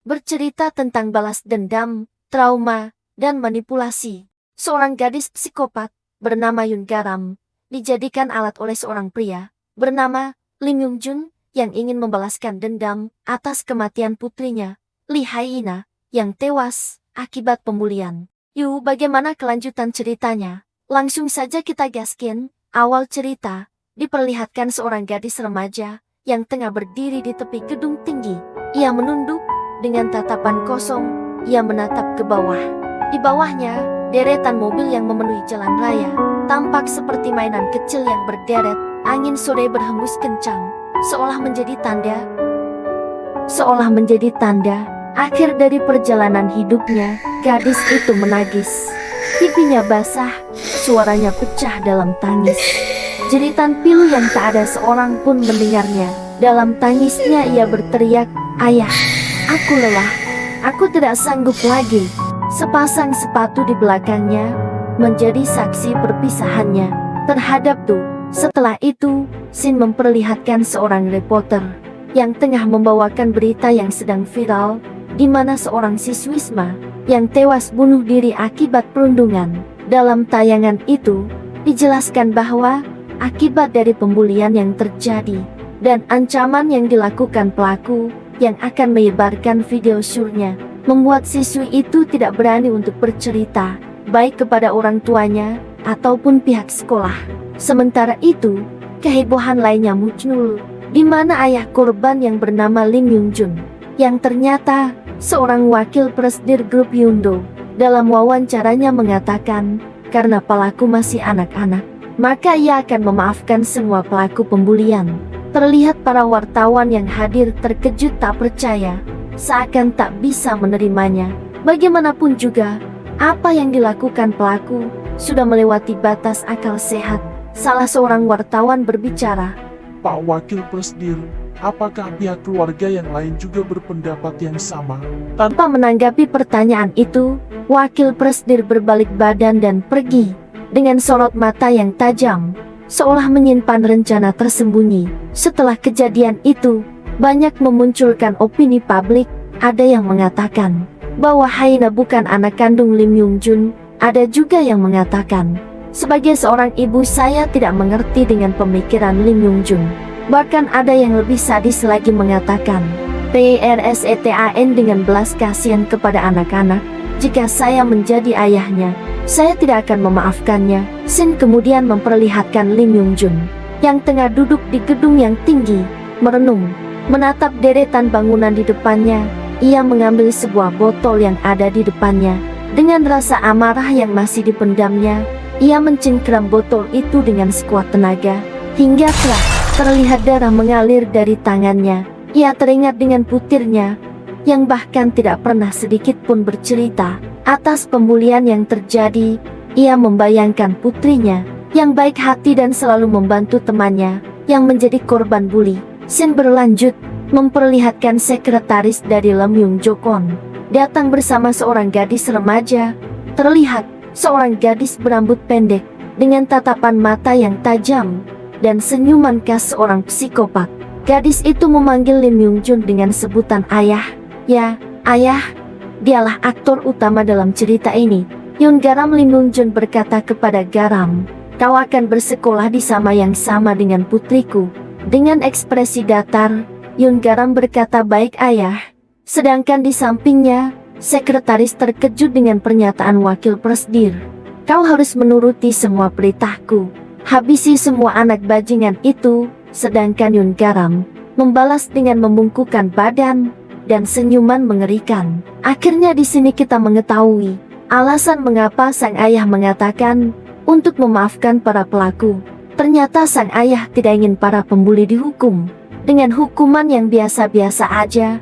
bercerita tentang balas dendam, trauma, dan manipulasi. Seorang gadis psikopat bernama Yoon Garam dijadikan alat oleh seorang pria bernama Lim Yung Jun yang ingin membalaskan dendam atas kematian putrinya, Lee Hae-ina, yang tewas akibat pembulian. Yuk, bagaimana kelanjutan ceritanya? Langsung saja kita gaskin. Awal cerita diperlihatkan seorang gadis remaja yang tengah berdiri di tepi gedung tinggi. Ia menunduk dengan tatapan kosong. Ia menatap ke bawah. Di bawahnya, deretan mobil yang memenuhi jalan raya tampak seperti mainan kecil yang berderet. Angin sore berhembus kencang, seolah menjadi tanda akhir dari perjalanan hidupnya. Gadis itu menangis. Pipinya basah, suaranya pecah dalam tangis. Jeritan pilu yang tak ada seorang pun mendengarnya. Dalam tangisnya ia berteriak, "Ayah, aku lelah. Aku tidak sanggup lagi." Sepasang sepatu di belakangnya menjadi saksi perpisahannya terhadap Tu. Setelah itu, scene memperlihatkan seorang reporter yang tengah membawakan berita yang sedang viral, di mana seorang siswisma yang tewas bunuh diri akibat perundungan. Dalam tayangan itu, dijelaskan bahwa akibat dari pembulian yang terjadi dan ancaman yang dilakukan pelaku yang akan menyebarkan video surnya, membuat siswi itu tidak berani untuk bercerita, baik kepada orang tuanya ataupun pihak sekolah. Sementara itu, kehebohan lainnya muncul, di mana ayah korban yang bernama Lim Yung Jun, yang ternyata seorang wakil presidir grup Yundo, dalam wawancaranya mengatakan, karena pelaku masih anak-anak, maka ia akan memaafkan semua pelaku pembulian. Terlihat para wartawan yang hadir terkejut tak percaya, seakan tak bisa menerimanya. Bagaimanapun juga, apa yang dilakukan pelaku sudah melewati batas akal sehat. Salah seorang wartawan berbicara, "Pak Wakil Presidir, apakah pihak keluarga yang lain juga berpendapat yang sama?" Tanpa menanggapi pertanyaan itu, wakil presidir berbalik badan dan pergi dengan sorot mata yang tajam, seolah menyimpan rencana tersembunyi. Setelah kejadian itu, banyak memunculkan opini publik. Ada yang mengatakan bahwa Hae-ina bukan anak kandung Lim Yung Jun. Ada juga yang mengatakan, sebagai seorang ibu saya tidak mengerti dengan pemikiran Lim Yung Jun. Bahkan ada yang lebih sadis lagi mengatakan, PRSETAN dengan belas kasihan kepada anak-anak. Jika saya menjadi ayahnya, saya tidak akan memaafkannya. Scene kemudian memperlihatkan Lim Yung Jun yang tengah duduk di gedung yang tinggi, merenung, menatap deretan bangunan di depannya. Ia mengambil sebuah botol yang ada di depannya. Dengan rasa amarah yang masih dipendamnya, ia mencengkeram botol itu dengan sekuat tenaga, hingga terlihat darah mengalir dari tangannya. Ia teringat dengan putirnya, yang bahkan tidak pernah sedikit pun bercerita atas pembulian yang terjadi. Ia membayangkan putrinya, yang baik hati dan selalu membantu temannya, yang menjadi korban bully. Scene berlanjut, memperlihatkan sekretaris dari Lim Yung Jokon datang bersama seorang gadis remaja. Terlihat seorang gadis berambut pendek, dengan tatapan mata yang tajam, dan senyuman khas seorang psikopat. Gadis itu memanggil Lim Yung Jun dengan sebutan ayah. "Ya, ayah, dialah aktor utama dalam cerita ini." Yoon Garam. Lim Yung Jun berkata kepada Garam, "Kau akan bersekolah di sama yang sama dengan putriku." Dengan ekspresi datar, Yoon Garam berkata, "Baik ayah." Sedangkan di sampingnya, sekretaris terkejut dengan pernyataan wakil presidir. "Kau harus menuruti semua perintahku. Habisi semua anak bajingan itu." Sedangkan Yoon Garam membalas dengan membungkukkan badan dan senyuman mengerikan. Akhirnya di sini kita mengetahui alasan mengapa sang ayah mengatakan untuk memaafkan para pelaku. Ternyata sang ayah tidak ingin para pembuli dihukum dengan hukuman yang biasa-biasa aja.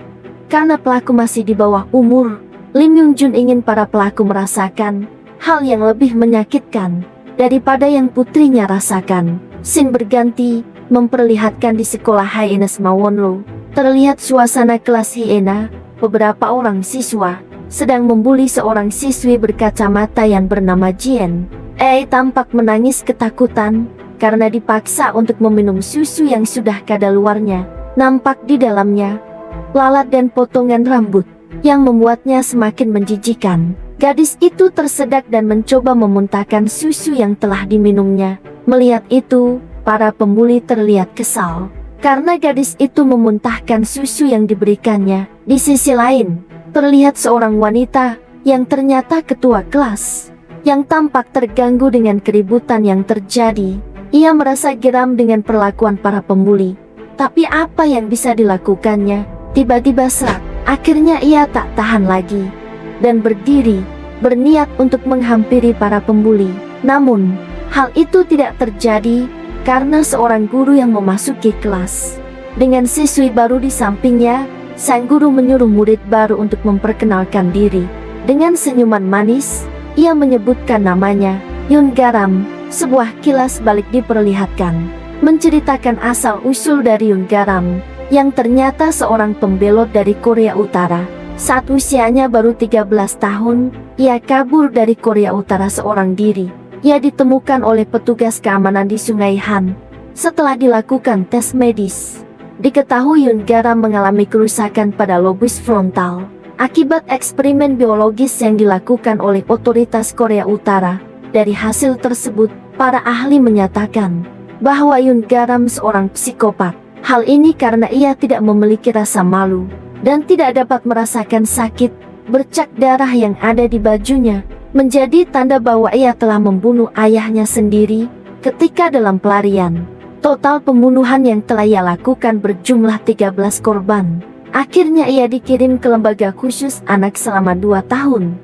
Karena pelaku masih di bawah umur, Lim Yung Jun ingin para pelaku merasakan hal yang lebih menyakitkan daripada yang putrinya rasakan. Scene berganti, memperlihatkan di sekolah Hae-ina Mawonlo. Terlihat suasana kelas Hae-ina. Beberapa orang siswa sedang membuli seorang siswi berkacamata yang bernama Jien. Tampak menangis ketakutan karena dipaksa untuk meminum susu yang sudah kadaluarnya. Nampak di dalamnya lalat dan potongan rambut. yang membuatnya semakin menjijikan. Gadis itu tersedak dan mencoba memuntahkan susu yang telah diminumnya. Melihat itu, para pembuli terlihat kesal karena gadis itu memuntahkan susu yang diberikannya. Di sisi lain, terlihat seorang wanita yang ternyata ketua kelas yang tampak terganggu dengan keributan yang terjadi. Ia merasa geram dengan perlakuan para pembuli. Tapi apa yang bisa dilakukannya? Tiba-tiba serak. Akhirnya ia tak tahan lagi dan berdiri, berniat untuk menghampiri para pembuli. Namun, hal itu tidak terjadi karena seorang guru yang memasuki kelas. Dengan siswi baru di sampingnya, sang guru menyuruh murid baru untuk memperkenalkan diri. Dengan senyuman manis, ia menyebutkan namanya, Yun Garam. Sebuah kilas balik diperlihatkan, menceritakan asal-usul dari Yun Garam, yang ternyata seorang pembelot dari Korea Utara. Saat usianya baru 13 tahun, ia kabur dari Korea Utara seorang diri. Ia ditemukan oleh petugas keamanan di Sungai Han. Setelah dilakukan tes medis, diketahui Yun Garam mengalami kerusakan pada lobus frontal akibat eksperimen biologis yang dilakukan oleh otoritas Korea Utara. Dari hasil tersebut, para ahli menyatakan bahwa Yun Garam seorang psikopat. Hal ini karena ia tidak memiliki rasa malu dan tidak dapat merasakan sakit. Bercak darah yang ada di bajunya menjadi tanda bahwa ia telah membunuh ayahnya sendiri ketika dalam pelarian. Total pembunuhan yang telah ia lakukan berjumlah 13 korban. Akhirnya ia dikirim ke lembaga khusus anak selama 2 tahun.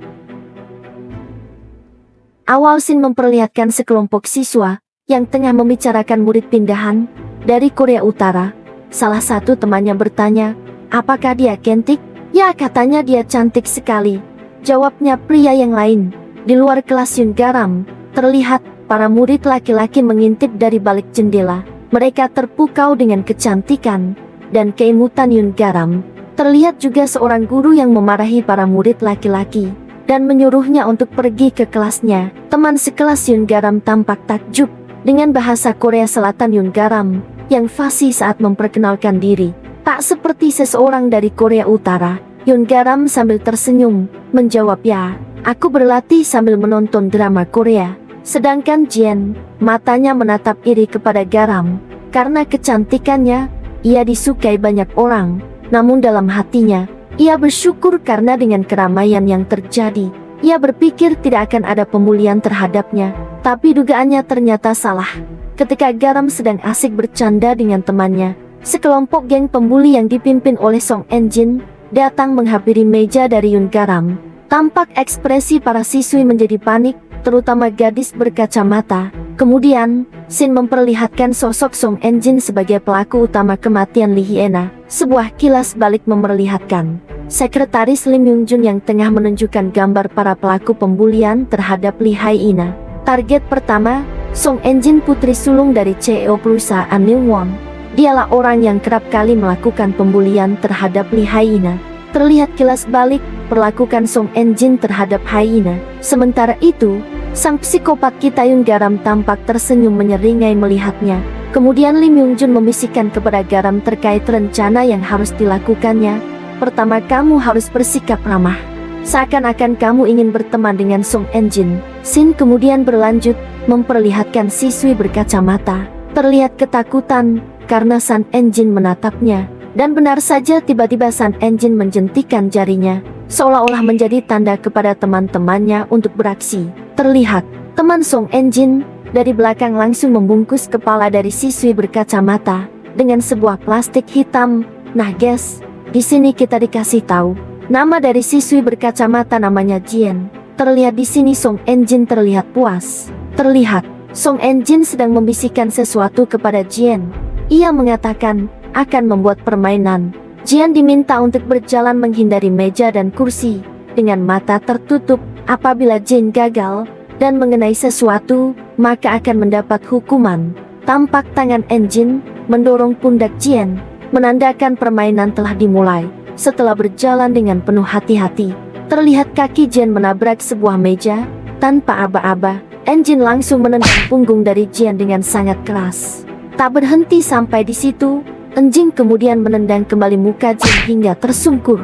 Awal scene memperlihatkan sekelompok siswa yang tengah membicarakan murid pindahan dari Korea Utara. Salah satu temannya bertanya, apakah dia cantik? Ya, katanya dia cantik sekali, jawabnya pria yang lain. Di luar kelas Yun Garam, terlihat para murid laki-laki mengintip dari balik jendela. Mereka terpukau dengan kecantikan dan keimutan Yun Garam. Terlihat juga seorang guru yang memarahi para murid laki-laki dan menyuruhnya untuk pergi ke kelasnya. Teman sekelas Yun Garam tampak takjub dengan bahasa Korea Selatan Yun Garam yang fasih saat memperkenalkan diri. Tak seperti seseorang dari Korea Utara, Yun Garam sambil tersenyum menjawab, ya, aku berlatih sambil menonton drama Korea. Sedangkan Jian, matanya menatap iri kepada Garam. Karena kecantikannya, ia disukai banyak orang. Namun dalam hatinya, ia bersyukur karena dengan keramaian yang terjadi, ia berpikir tidak akan ada pemulihan terhadapnya. Tapi dugaannya ternyata salah. Ketika Garam sedang asik bercanda dengan temannya, sekelompok geng pembuli yang dipimpin oleh Song En-jin datang menghampiri meja dari Yun Garam. Tampak ekspresi para siswi menjadi panik, terutama gadis berkacamata. Kemudian, scene memperlihatkan sosok Song En-jin sebagai pelaku utama kematian Lee Hyena. Sebuah kilas balik memperlihatkan Sekretaris Lim Yung-jun yang tengah menunjukkan gambar para pelaku pembulian terhadap Lee Hyena. Target pertama, Song En-jin, putri sulung dari CEO perusahaan Nilwon. Dialah orang yang kerap kali melakukan pembulian terhadap Lee Hyena. Terlihat kilas balik perlakukan Song En-jin terhadap Hyena. Sementara itu, sang psikopat kita Yun Garam tampak tersenyum menyeringai melihatnya. Kemudian Lim Yung-jun membisikkan kepada Garam terkait rencana yang harus dilakukannya. Pertama, kamu harus bersikap ramah, seakan-akan kamu ingin berteman dengan Song En-jin. Scene kemudian berlanjut, memperlihatkan siswi berkacamata terlihat ketakutan karena San En-jin menatapnya. Dan benar saja, tiba-tiba San En-jin menjentikan jarinya, seolah-olah menjadi tanda kepada teman-temannya untuk beraksi. Terlihat, teman Song En-jin dari belakang langsung membungkus kepala dari siswi berkacamata dengan sebuah plastik hitam. Nah guys, di sini kita dikasih tahu nama dari siswi berkacamata, namanya Jian. Terlihat di sini Song En-jin terlihat puas. Terlihat, Song En-jin sedang membisikkan sesuatu kepada Jian. Ia mengatakan akan membuat permainan. Jian diminta untuk berjalan menghindari meja dan kursi dengan mata tertutup. Apabila Jian gagal dan mengenai sesuatu, maka akan mendapat hukuman. Tampak tangan En-jin mendorong pundak Jian, menandakan permainan telah dimulai. Setelah berjalan dengan penuh hati-hati, terlihat kaki Jian menabrak sebuah meja. Tanpa aba-aba, En-jin langsung menendang punggung dari Jian dengan sangat keras. Tak berhenti sampai di situ, En-jin kemudian menendang kembali muka Jian hingga tersungkur.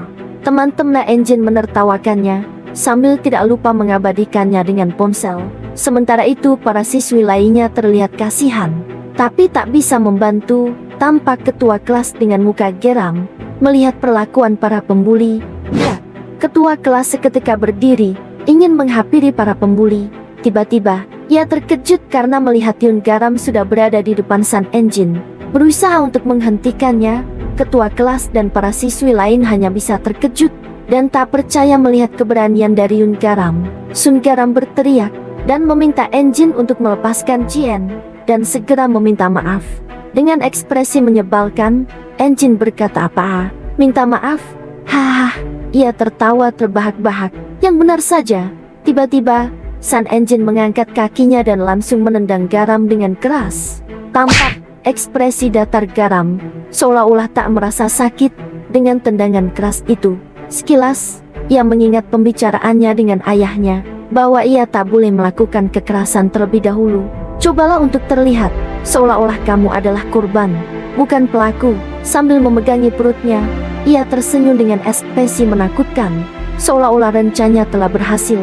Teman-teman Engine menertawakannya, sambil tidak lupa mengabadikannya dengan ponsel. Sementara itu para siswi lainnya terlihat kasihan, tapi tak bisa membantu. Tampak ketua kelas dengan muka geram, melihat perlakuan para pembuli. Ya, ketua kelas seketika berdiri, ingin menghampiri para pembuli. Tiba-tiba, ia terkejut karena melihat Yun Garam sudah berada di depan Sun Engine. Berusaha untuk menghentikannya, ketua kelas dan para siswi lain hanya bisa terkejut dan tak percaya melihat keberanian dari Yun Garam. Sun Garam berteriak dan meminta Engine untuk melepaskan Jian dan segera meminta maaf. Dengan ekspresi menyebalkan, Engine berkata, "Apa? Minta maaf? Hahaha." Ia tertawa terbahak-bahak. Yang benar saja. Tiba-tiba, Sun Engine mengangkat kakinya dan langsung menendang Garam dengan keras. Tampak ekspresi datar Garam, seolah-olah tak merasa sakit dengan tendangan keras itu. Sekilas, ia mengingat pembicaraannya dengan ayahnya, bahwa ia tak boleh melakukan kekerasan terlebih dahulu. Cobalah untuk terlihat, seolah-olah kamu adalah korban, bukan pelaku. Sambil memegangi perutnya, ia tersenyum dengan ekspresi menakutkan, seolah-olah rencananya telah berhasil.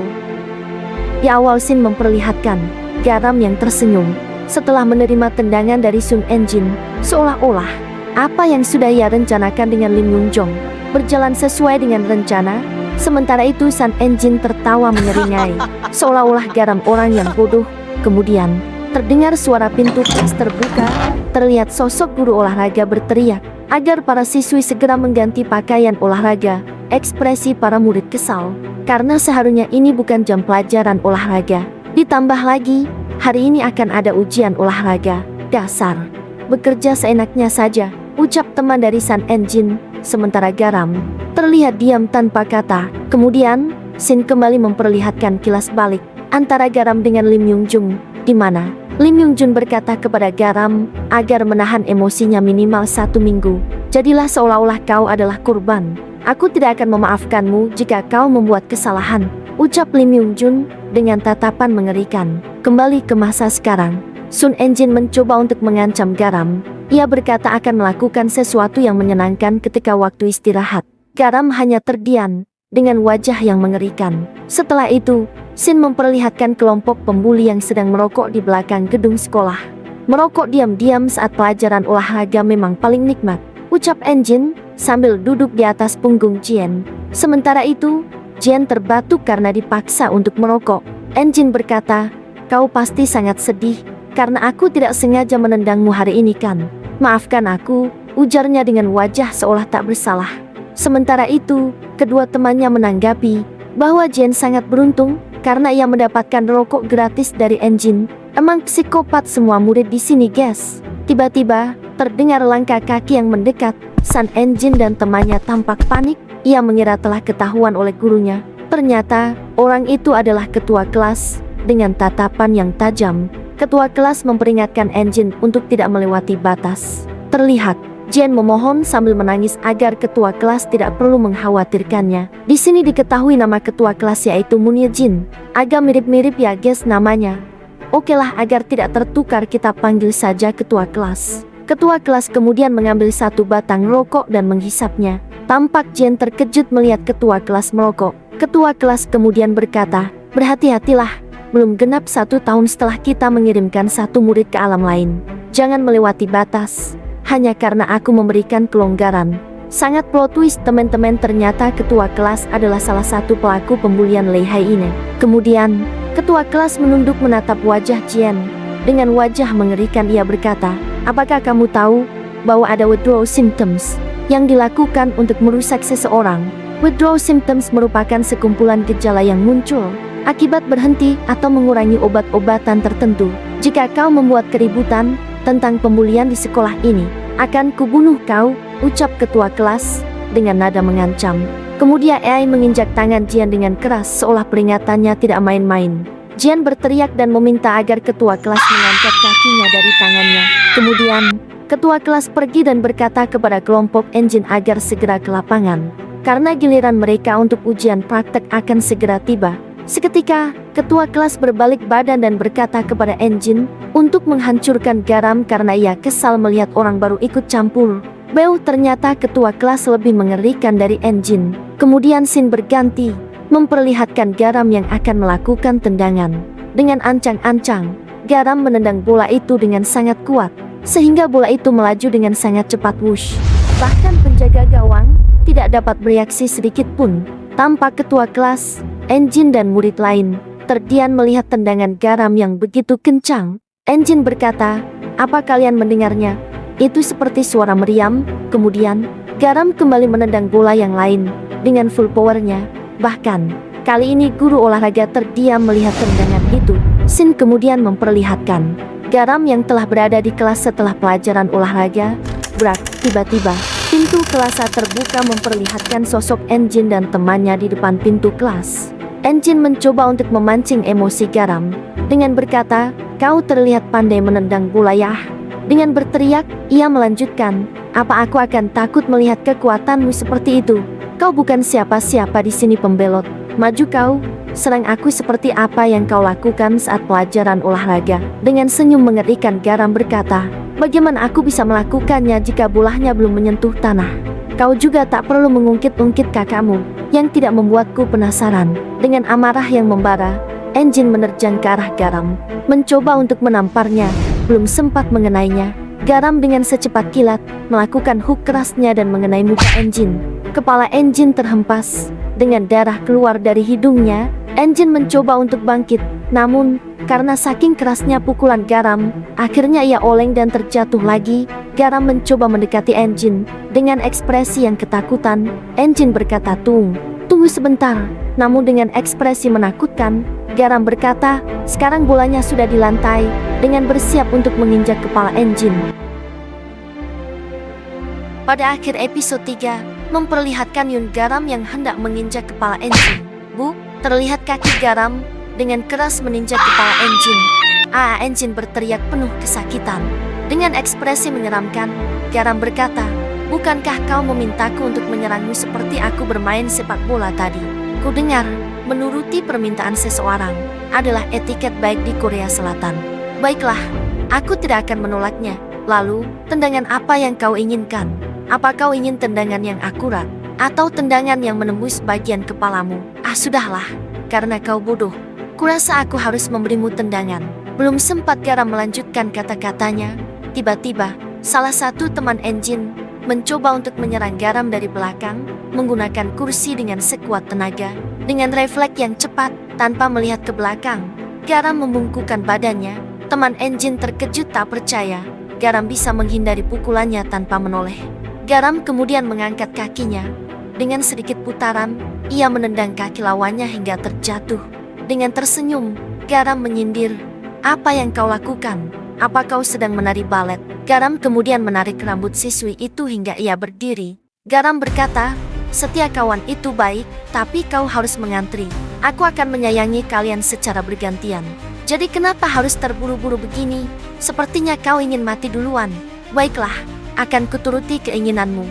Di awal scene memperlihatkan Garam yang tersenyum setelah menerima tendangan dari Sun Engine, seolah-olah apa yang sudah ia rencanakan dengan Lim Yung Jong berjalan sesuai dengan rencana. Sementara itu Sun Engine tertawa menyeringai, seolah-olah Garam orang yang bodoh. Kemudian terdengar suara pintu kelas terbuka. Terlihat sosok guru olahraga berteriak agar para siswi segera mengganti pakaian olahraga. Ekspresi para murid kesal, karena seharusnya ini bukan jam pelajaran olahraga. Ditambah lagi, hari ini akan ada ujian olahraga. Dasar, bekerja seenaknya saja, ucap teman dari Sun Engine. Sementara Garam terlihat diam tanpa kata. Kemudian, scene kembali memperlihatkan kilas balik antara Garam dengan Lim Yung Jung, di mana Lim Yung Jun berkata kepada Garam agar menahan emosinya minimal 1 minggu. Jadilah seolah-olah kau adalah korban. Aku tidak akan memaafkanmu jika kau membuat kesalahan, ucap Lim Yung Jun dengan tatapan mengerikan. Kembali ke masa sekarang, Sun Engine mencoba untuk mengancam Garam. Ia berkata akan melakukan sesuatu yang menyenangkan ketika waktu istirahat. Garam hanya terdiam dengan wajah yang mengerikan. Setelah itu, scene memperlihatkan kelompok pembuli yang sedang merokok di belakang gedung sekolah. Merokok diam-diam saat pelajaran olahraga memang paling nikmat, ucap Engine sambil duduk di atas punggung Jian. Sementara itu, Jian terbatuk karena dipaksa untuk merokok. Engine berkata, "Kau pasti sangat sedih karena aku tidak sengaja menendangmu hari ini kan? Maafkan aku," ujarnya dengan wajah seolah tak bersalah. Sementara itu, kedua temannya menanggapi bahwa Jian sangat beruntung karena ia mendapatkan rokok gratis dari Engine. Emang psikopat semua murid di sini, guys. Tiba-tiba, terdengar langkah kaki yang mendekat. Sun Engine dan temannya tampak panik. Ia mengira telah ketahuan oleh gurunya. Ternyata, orang itu adalah ketua kelas. Dengan tatapan yang tajam, ketua kelas memperingatkan Engine untuk tidak melewati batas. Terlihat, Jian memohon sambil menangis agar ketua kelas tidak perlu mengkhawatirkannya. Di sini diketahui nama ketua kelas yaitu Moon Ye-jin. Agak mirip-mirip ya guys namanya. Okelah, agar tidak tertukar kita panggil saja ketua kelas. Ketua kelas kemudian mengambil satu batang rokok dan menghisapnya. Tampak Jian terkejut melihat ketua kelas merokok. Ketua kelas kemudian berkata, "Berhati-hatilah, belum genap 1 tahun setelah kita mengirimkan satu murid ke alam lain. Jangan melewati batas, hanya karena aku memberikan kelonggaran." Sangat plot twist teman-teman, ternyata ketua kelas adalah salah satu pelaku pembulian Lei Hai ini. Kemudian, ketua kelas menunduk menatap wajah Jian. Dengan wajah mengerikan ia berkata, "Apakah kamu tahu bahwa ada withdrawal symptoms yang dilakukan untuk merusak seseorang?" Withdrawal symptoms merupakan sekumpulan gejala yang muncul akibat berhenti atau mengurangi obat-obatan tertentu. Jika kau membuat keributan tentang pembulian di sekolah ini, akan kubunuh kau, ucap ketua kelas dengan nada mengancam. Kemudian AI menginjak tangan Jian dengan keras seolah peringatannya tidak main-main. Jian berteriak dan meminta agar ketua kelas mengangkat kakinya dari tangannya. Kemudian, ketua kelas pergi dan berkata kepada kelompok Engine agar segera ke lapangan, karena giliran mereka untuk ujian praktek akan segera tiba. Seketika, ketua kelas berbalik badan dan berkata kepada Engine untuk menghancurkan Garam karena ia kesal melihat orang baru ikut campur. Beuh, ternyata ketua kelas lebih mengerikan dari Enjin. Kemudian scene berganti, memperlihatkan Garam yang akan melakukan tendangan. Dengan ancang-ancang, Garam menendang bola itu dengan sangat kuat, sehingga bola itu melaju dengan sangat cepat wush. Bahkan penjaga gawang tidak dapat bereaksi sedikit pun. Tampak ketua kelas, Enjin dan murid lain terdiam melihat tendangan Garam yang begitu kencang. Enjin berkata, "Apa kalian mendengarnya? Itu seperti suara meriam." Kemudian, Garam kembali menendang bola yang lain dengan full powernya. Bahkan, kali ini guru olahraga terdiam melihat tendangan itu. Scene kemudian memperlihatkan Garam yang telah berada di kelas setelah pelajaran olahraga. Brak, tiba-tiba, pintu kelas terbuka memperlihatkan sosok Enjin dan temannya di depan pintu kelas. Enjin mencoba untuk memancing emosi Garam dengan berkata, "Kau terlihat pandai menendang bola ya." Dengan berteriak, ia melanjutkan, "Apa aku akan takut melihat kekuatanmu seperti itu? Kau bukan siapa-siapa di sini, pembelot. Maju kau, serang aku seperti apa yang kau lakukan saat pelajaran olahraga." Dengan senyum mengerikan Garam berkata, "Bagaimana aku bisa melakukannya jika bolanya belum menyentuh tanah? Kau juga tak perlu mengungkit-ungkit kakakmu yang tidak membuatku penasaran." Dengan amarah yang membara, Enjin menerjang ke arah Garam, mencoba untuk menamparnya. Belum sempat mengenainya, Garam dengan secepat kilat melakukan hook kerasnya dan mengenai muka Enjin. Kepala Enjin terhempas, dengan darah keluar dari hidungnya. Enjin mencoba untuk bangkit, namun karena saking kerasnya pukulan Garam, akhirnya ia oleng dan terjatuh lagi. Garam mencoba mendekati Enjin dengan ekspresi yang ketakutan. Enjin berkata, Tunggu sebentar." Namun dengan ekspresi menakutkan, Garam berkata, "Sekarang bolanya sudah di lantai," dengan bersiap untuk menginjak kepala Enjin. Pada akhir episode 3, memperlihatkan Yun Garam yang hendak menginjak kepala Enjin. "Bu!" Terlihat kaki Garam dengan keras meninjak kepala Enjin. Enjin berteriak penuh kesakitan. Dengan ekspresi menyeramkan, Garam berkata, "Bukankah kau memintaku untuk menyerangmu seperti aku bermain sepak bola tadi? Kudengar, menuruti permintaan seseorang adalah etiket baik di Korea Selatan. Baiklah, aku tidak akan menolaknya. Lalu, tendangan apa yang kau inginkan? Apa kau ingin tendangan yang akurat, atau tendangan yang menembus bagian kepalamu?" Sudahlah, karena kau bodoh. Kurasa aku harus memberimu tendangan." Belum sempat Garam melanjutkan kata-katanya, tiba-tiba, salah satu teman Enjin mencoba untuk menyerang Garam dari belakang, menggunakan kursi dengan sekuat tenaga. Dengan refleks yang cepat, tanpa melihat ke belakang, Garam membungkukkan badannya. Teman Enjin terkejut tak percaya, Garam bisa menghindari pukulannya tanpa menoleh. Garam kemudian mengangkat kakinya. Dengan sedikit putaran, ia menendang kaki lawannya hingga terjatuh. Dengan tersenyum, Garam menyindir, "Apa yang kau lakukan? Apa kau sedang menari balet?" Garam kemudian menarik rambut siswi itu hingga ia berdiri. Garam berkata, "Setia kawan itu baik, tapi kau harus mengantri. Aku akan menyayangi kalian secara bergantian. Jadi kenapa harus terburu-buru begini? Sepertinya kau ingin mati duluan. Baiklah, akan kuturuti keinginanmu."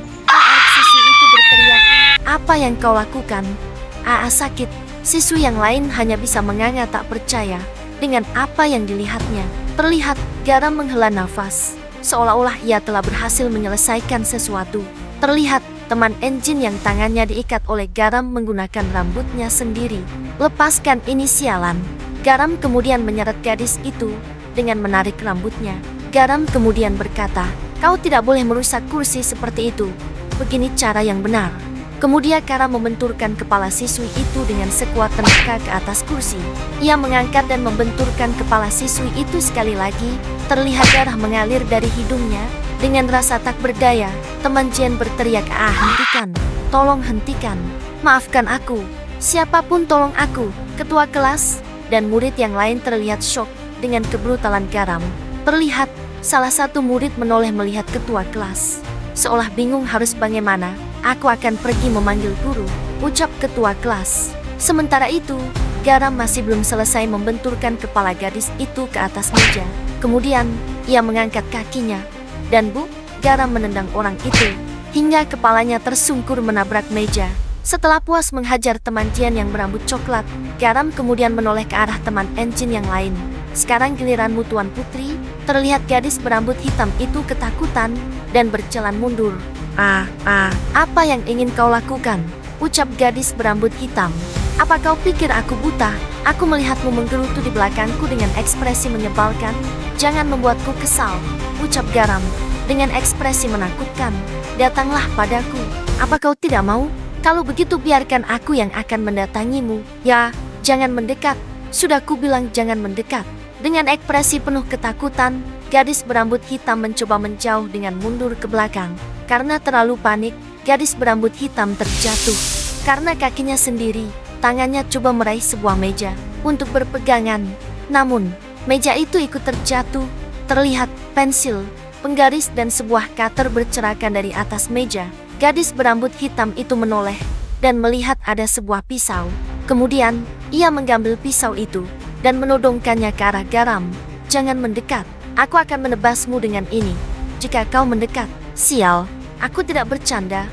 Siswi itu berteriak, "Apa yang kau lakukan? Sakit." Siswi yang lain hanya bisa menganga tak percaya dengan apa yang dilihatnya. Terlihat Garam menghela nafas, seolah-olah ia telah berhasil menyelesaikan sesuatu. Terlihat teman Enjin yang tangannya diikat oleh Garam menggunakan rambutnya sendiri. "Lepaskan ini sialan." Garam kemudian menyeret gadis itu dengan menarik rambutnya. Garam kemudian berkata, "Kau tidak boleh merusak kursi seperti itu. Begini cara yang benar." Kemudian Garam membenturkan kepala siswi itu dengan sekuat tenaga ke atas kursi. Ia mengangkat dan membenturkan kepala siswi itu sekali lagi. Terlihat darah mengalir dari hidungnya. Dengan rasa tak berdaya, teman Jen berteriak, "Hentikan! Tolong hentikan! Maafkan aku! Siapapun tolong aku!" Ketua kelas dan murid yang lain terlihat syok dengan kebrutalan Garam. Terlihat salah satu murid menoleh melihat ketua kelas, seolah bingung harus bagaimana. "Aku akan pergi memanggil guru," ucap ketua kelas. Sementara itu, Garam masih belum selesai membenturkan kepala gadis itu ke atas meja. Kemudian, ia mengangkat kakinya. Dan Garam menendang orang itu hingga kepalanya tersungkur menabrak meja. Setelah puas menghajar teman Jian yang berambut coklat, Garam kemudian menoleh ke arah teman Enjin yang lain. "Sekarang giliranmu, Tuan Putri." Terlihat gadis berambut hitam itu ketakutan. dan berjalan mundur. Apa yang ingin kau lakukan? Ucap gadis berambut hitam. Apa kau pikir aku buta? Aku melihatmu menggerutu di belakangku dengan ekspresi menyebalkan. Jangan membuatku kesal, ucap Garam dengan ekspresi menakutkan. Datanglah padaku. Apa kau tidak mau? Kalau begitu biarkan aku yang akan mendatangimu. Ya, jangan mendekat. Sudah kubilang jangan mendekat. Dengan ekspresi penuh ketakutan, gadis berambut hitam mencoba menjauh dengan mundur ke belakang. Karena terlalu panik, gadis berambut hitam terjatuh. Karena kakinya sendiri, tangannya coba meraih sebuah meja untuk berpegangan. Namun, meja itu ikut terjatuh. Terlihat pensil, penggaris dan sebuah cutter bercerakan dari atas meja. Gadis berambut hitam itu menoleh dan melihat ada sebuah pisau. Kemudian, ia mengambil pisau itu dan menodongkannya ke arah Garam. Jangan mendekat, aku akan menebasmu dengan ini. Jika kau mendekat, sial, aku tidak bercanda.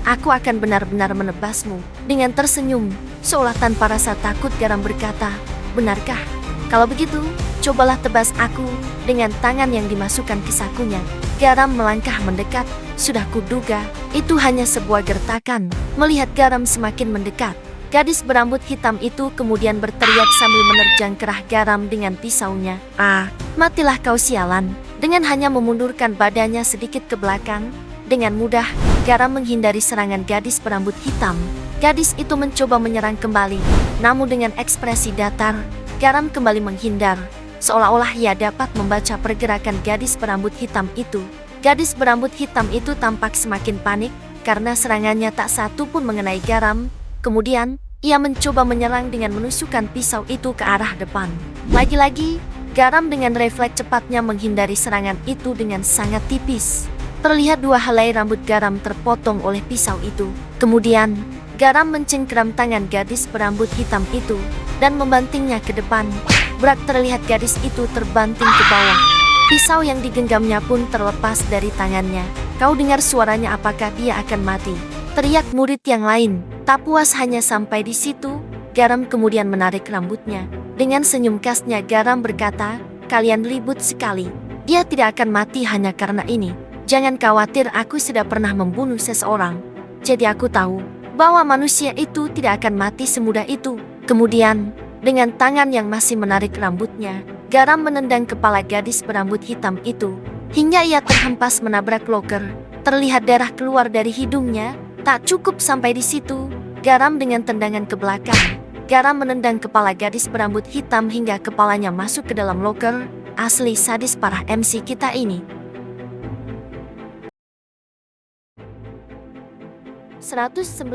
Aku akan benar-benar menebasmu. Dengan tersenyum, seolah tanpa rasa takut Garam berkata, benarkah? Kalau begitu, cobalah tebas aku dengan tangan yang dimasukkan ke sakunya. Garam melangkah mendekat. Sudah kuduga, itu hanya sebuah gertakan. Melihat Garam semakin mendekat, gadis berambut hitam itu kemudian berteriak sambil menerjang kerah Garam dengan pisaunya. Matilah kau sialan. Dengan hanya memundurkan badannya sedikit ke belakang, dengan mudah, Garam menghindari serangan gadis berambut hitam. Gadis itu mencoba menyerang kembali, namun dengan ekspresi datar, Garam kembali menghindar, seolah-olah ia dapat membaca pergerakan gadis berambut hitam itu. Gadis berambut hitam itu tampak semakin panik, karena serangannya tak satu pun mengenai Garam. Kemudian, ia mencoba menyerang dengan menusukkan pisau itu ke arah depan. Lagi-lagi, Garam dengan refleks cepatnya menghindari serangan itu dengan sangat tipis. Terlihat dua helai rambut Garam terpotong oleh pisau itu. Kemudian, Garam mencengkeram tangan gadis berambut hitam itu dan membantingnya ke depan. Berak terlihat gadis itu terbanting ke bawah. Pisau yang digenggamnya pun terlepas dari tangannya. Kau dengar suaranya, apakah dia akan mati? Teriak murid yang lain. Tak puas hanya sampai di situ, Garam kemudian menarik rambutnya. Dengan senyum khasnya Garam berkata, kalian ribut sekali. Dia tidak akan mati hanya karena ini. Jangan khawatir, aku sudah pernah membunuh seseorang. Jadi aku tahu bahwa manusia itu tidak akan mati semudah itu. Kemudian, dengan tangan yang masih menarik rambutnya, Garam menendang kepala gadis berambut hitam itu, hingga ia terhempas menabrak loker. Terlihat darah keluar dari hidungnya. Tak cukup sampai di situ, Garam dengan tendangan ke belakang. Garam menendang kepala gadis berambut hitam hingga kepalanya masuk ke dalam loker. Asli sadis parah MC kita ini. 119.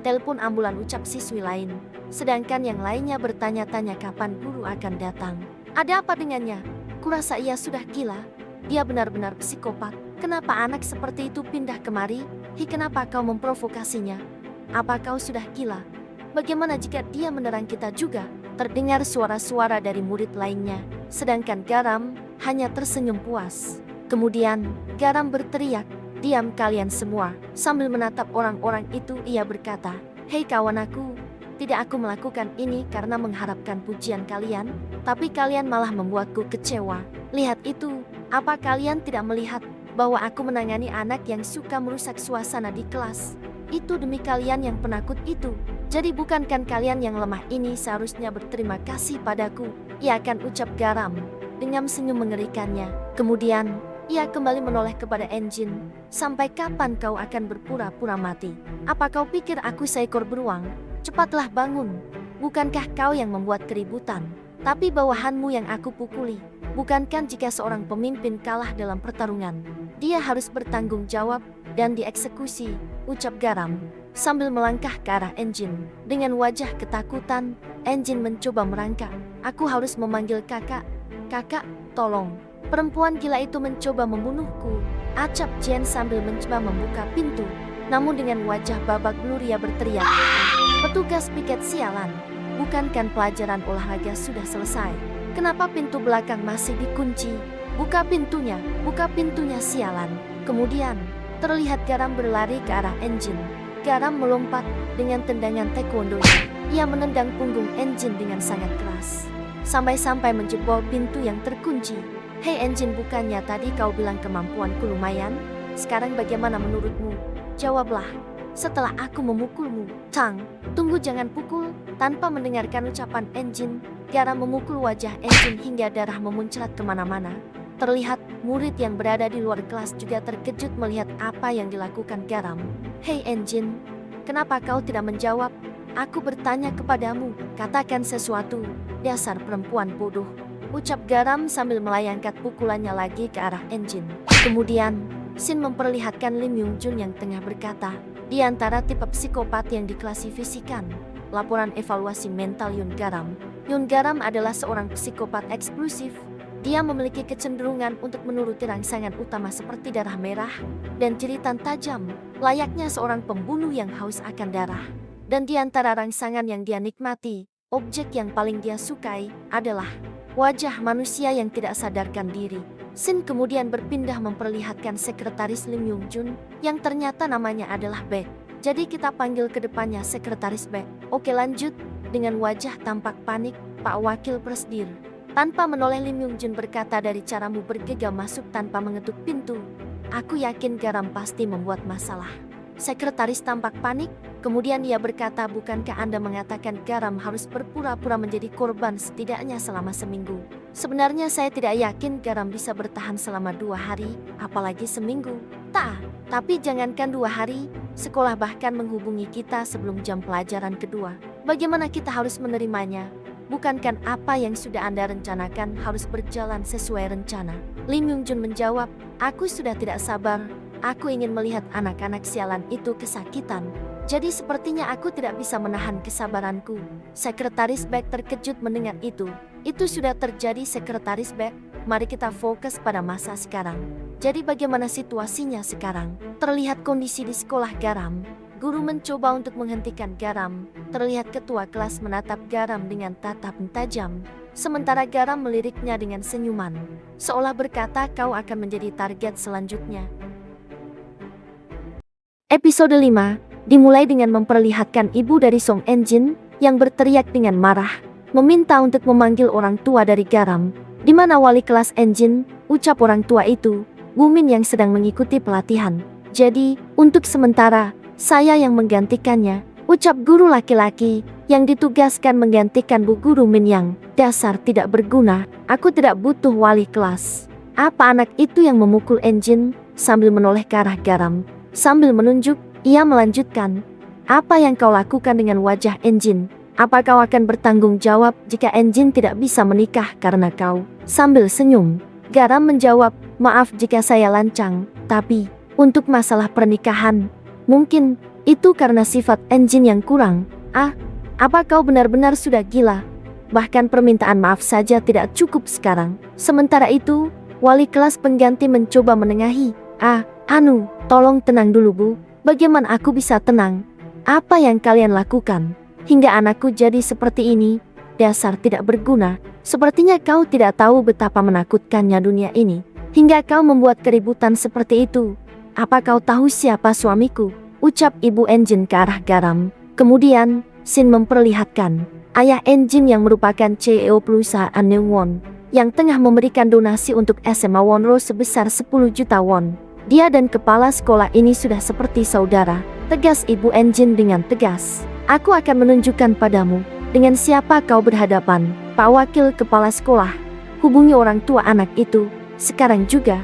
Telepon ambulan, ucap siswi lain. Sedangkan yang lainnya bertanya-tanya kapan guru akan datang. Ada apa dengannya? Kurasa ia sudah gila. Dia benar-benar psikopat. Kenapa anak seperti itu pindah kemari? Kenapa kau memprovokasinya? Apa kau sudah gila? Bagaimana jika dia menyerang kita juga? Terdengar suara-suara dari murid lainnya. Sedangkan Garam hanya tersenyum puas. Kemudian Garam berteriak, diam kalian semua. Sambil menatap orang-orang itu ia berkata, hei kawan aku, tidak aku melakukan ini karena mengharapkan pujian kalian, tapi kalian malah membuatku kecewa. Lihat itu, apa kalian tidak melihat bahwa aku menangani anak yang suka merusak suasana di kelas? Itu demi kalian yang penakut itu. Jadi bukankan kalian yang lemah ini seharusnya berterima kasih padaku? Ia akan ucap Garam dengan senyum mengerikannya. Kemudian, ia kembali menoleh kepada Engine. Sampai kapan kau akan berpura-pura mati? Apa kau pikir aku seekor beruang? Cepatlah bangun. Bukankah kau yang membuat keributan? Tapi bawahanmu yang aku pukuli. Bukankah jika seorang pemimpin kalah dalam pertarungan, dia harus bertanggung jawab dan dieksekusi, ucap Garam. Sambil melangkah ke arah Engine. Dengan wajah ketakutan, Engine mencoba merangkak. Aku harus memanggil kakak. Kakak, tolong. Perempuan gila itu mencoba membunuhku, acap Jen sambil mencoba membuka pintu. Namun dengan wajah babak belur ia berteriak, petugas piket sialan, bukankan pelajaran olahraga sudah selesai? Kenapa pintu belakang masih dikunci? Buka pintunya sialan. Kemudian, terlihat Garam berlari ke arah Engine. Garam melompat dengan tendangan taekwondo-nya. Ia menendang punggung Engine dengan sangat keras, sampai-sampai menjebol pintu yang terkunci. Hei Engine, bukannya tadi kau bilang kemampuanku lumayan? Sekarang bagaimana menurutmu? Jawablah. Setelah aku memukulmu. Tang, tunggu, jangan pukul. Tanpa mendengarkan ucapan Engine, Garam memukul wajah Engine hingga darah memuncrat kemana-mana. Terlihat murid yang berada di luar kelas juga terkejut melihat apa yang dilakukan Garam. Hei Engine, kenapa kau tidak menjawab? Aku bertanya kepadamu, katakan sesuatu, dasar perempuan bodoh. Ucap Garam sambil melayangkan pukulannya lagi ke arah Engine. Kemudian, Shin memperlihatkan Lim Yung Jun yang tengah berkata, di antara tipe psikopat yang diklasifikasikan, laporan evaluasi mental Yun Garam. Yun Garam adalah seorang psikopat eksplosif. Dia memiliki kecenderungan untuk menuruti rangsangan utama seperti darah merah dan jeritan tajam, layaknya seorang pembunuh yang haus akan darah. Dan di antara rangsangan yang dia nikmati, objek yang paling dia sukai adalah wajah manusia yang tidak sadarkan diri. Shin kemudian berpindah memperlihatkan sekretaris Lim Yung Jun yang ternyata namanya adalah Beck. Jadi kita panggil ke depannya sekretaris Beck. Oke, lanjut. Dengan wajah tampak panik, Pak Wakil Presdir. Tanpa menoleh, Lim Yung Jun berkata, dari caramu bergegas masuk tanpa mengetuk pintu, aku yakin Garam pasti membuat masalah. Sekretaris tampak panik, kemudian ia berkata, bukankah Anda mengatakan Garam harus berpura-pura menjadi korban setidaknya selama seminggu? Sebenarnya saya tidak yakin Garam bisa bertahan selama 2 hari, apalagi seminggu. Tapi jangankan 2 hari, sekolah bahkan menghubungi kita sebelum jam pelajaran kedua. Bagaimana kita harus menerimanya? Bukankah apa yang sudah Anda rencanakan harus berjalan sesuai rencana? Lim Yung Jun menjawab, aku sudah tidak sabar. Aku ingin melihat anak-anak sialan itu kesakitan. Jadi sepertinya aku tidak bisa menahan kesabaranku. Sekretaris Beck terkejut mendengar itu. Itu sudah terjadi, Sekretaris Beck. Mari kita fokus pada masa sekarang. Jadi bagaimana situasinya sekarang? Terlihat kondisi di sekolah Garam. Guru mencoba untuk menghentikan Garam. Terlihat ketua kelas menatap Garam dengan tatapan tajam. Sementara Garam meliriknya dengan senyuman. Seolah berkata, kau akan menjadi target selanjutnya. Episode 5 dimulai dengan memperlihatkan ibu dari Song Engine yang berteriak dengan marah, meminta untuk memanggil orang tua dari Garam. Di mana wali kelas Engine, ucap orang tua itu, Bu Min yang sedang mengikuti pelatihan. Jadi, untuk sementara, saya yang menggantikannya, ucap guru laki-laki yang ditugaskan menggantikan Bu Guru Min yang dasar tidak berguna. Aku tidak butuh wali kelas. Apa anak itu yang memukul Engine? Sambil menoleh ke arah Garam. Sambil menunjuk, ia melanjutkan, apa yang kau lakukan dengan wajah Engine? Apa kau akan bertanggung jawab jika Engine tidak bisa menikah karena kau? Sambil senyum, Garam menjawab, maaf jika saya lancang, tapi untuk masalah pernikahan, mungkin itu karena sifat Engine yang kurang. Apa kau benar-benar sudah gila? Bahkan permintaan maaf saja tidak cukup sekarang. Sementara itu, wali kelas pengganti mencoba menengahi. Tolong tenang dulu Bu. Bagaimana aku bisa tenang? Apa yang kalian lakukan hingga anakku jadi seperti ini? Dasar tidak berguna. Sepertinya kau tidak tahu betapa menakutkannya dunia ini hingga kau membuat keributan seperti itu. Apa kau tahu siapa suamiku? Ucap ibu Engine ke arah Garam. Kemudian Shin memperlihatkan ayah Engine yang merupakan CEO perusahaan Newon yang tengah memberikan donasi untuk SMA Wonro sebesar 10 juta won. Dia dan kepala sekolah ini sudah seperti saudara, tegas ibu Engine dengan tegas. Aku akan menunjukkan padamu dengan siapa kau berhadapan, Pak Wakil Kepala Sekolah. Hubungi orang tua anak itu sekarang juga.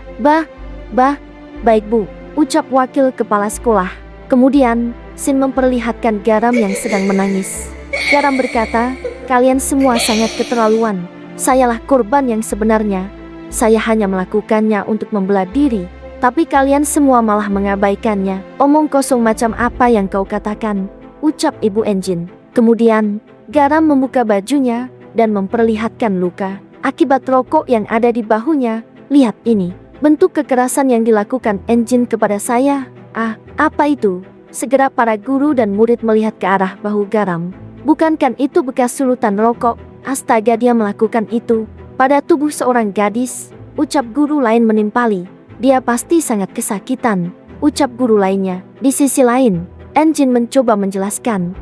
Baik Bu, ucap Wakil Kepala Sekolah. Kemudian Shin memperlihatkan Garam yang sedang menangis. Garam berkata, kalian semua sangat keterlaluan. Sayalah korban yang sebenarnya. Saya hanya melakukannya untuk membela diri. Tapi kalian semua malah mengabaikannya. Omong kosong macam apa yang kau katakan? Ucap ibu Engine. Kemudian, Garam membuka bajunya dan memperlihatkan luka akibat rokok yang ada di bahunya. Lihat ini, bentuk kekerasan yang dilakukan Engine kepada saya. Apa itu? Segera para guru dan murid melihat ke arah bahu Garam. Bukankah itu bekas sulutan rokok? Astaga, dia melakukan itu pada tubuh seorang gadis. Ucap guru lain menimpali. Dia pasti sangat kesakitan, ucap guru lainnya. Di sisi lain, Engine mencoba menjelaskan.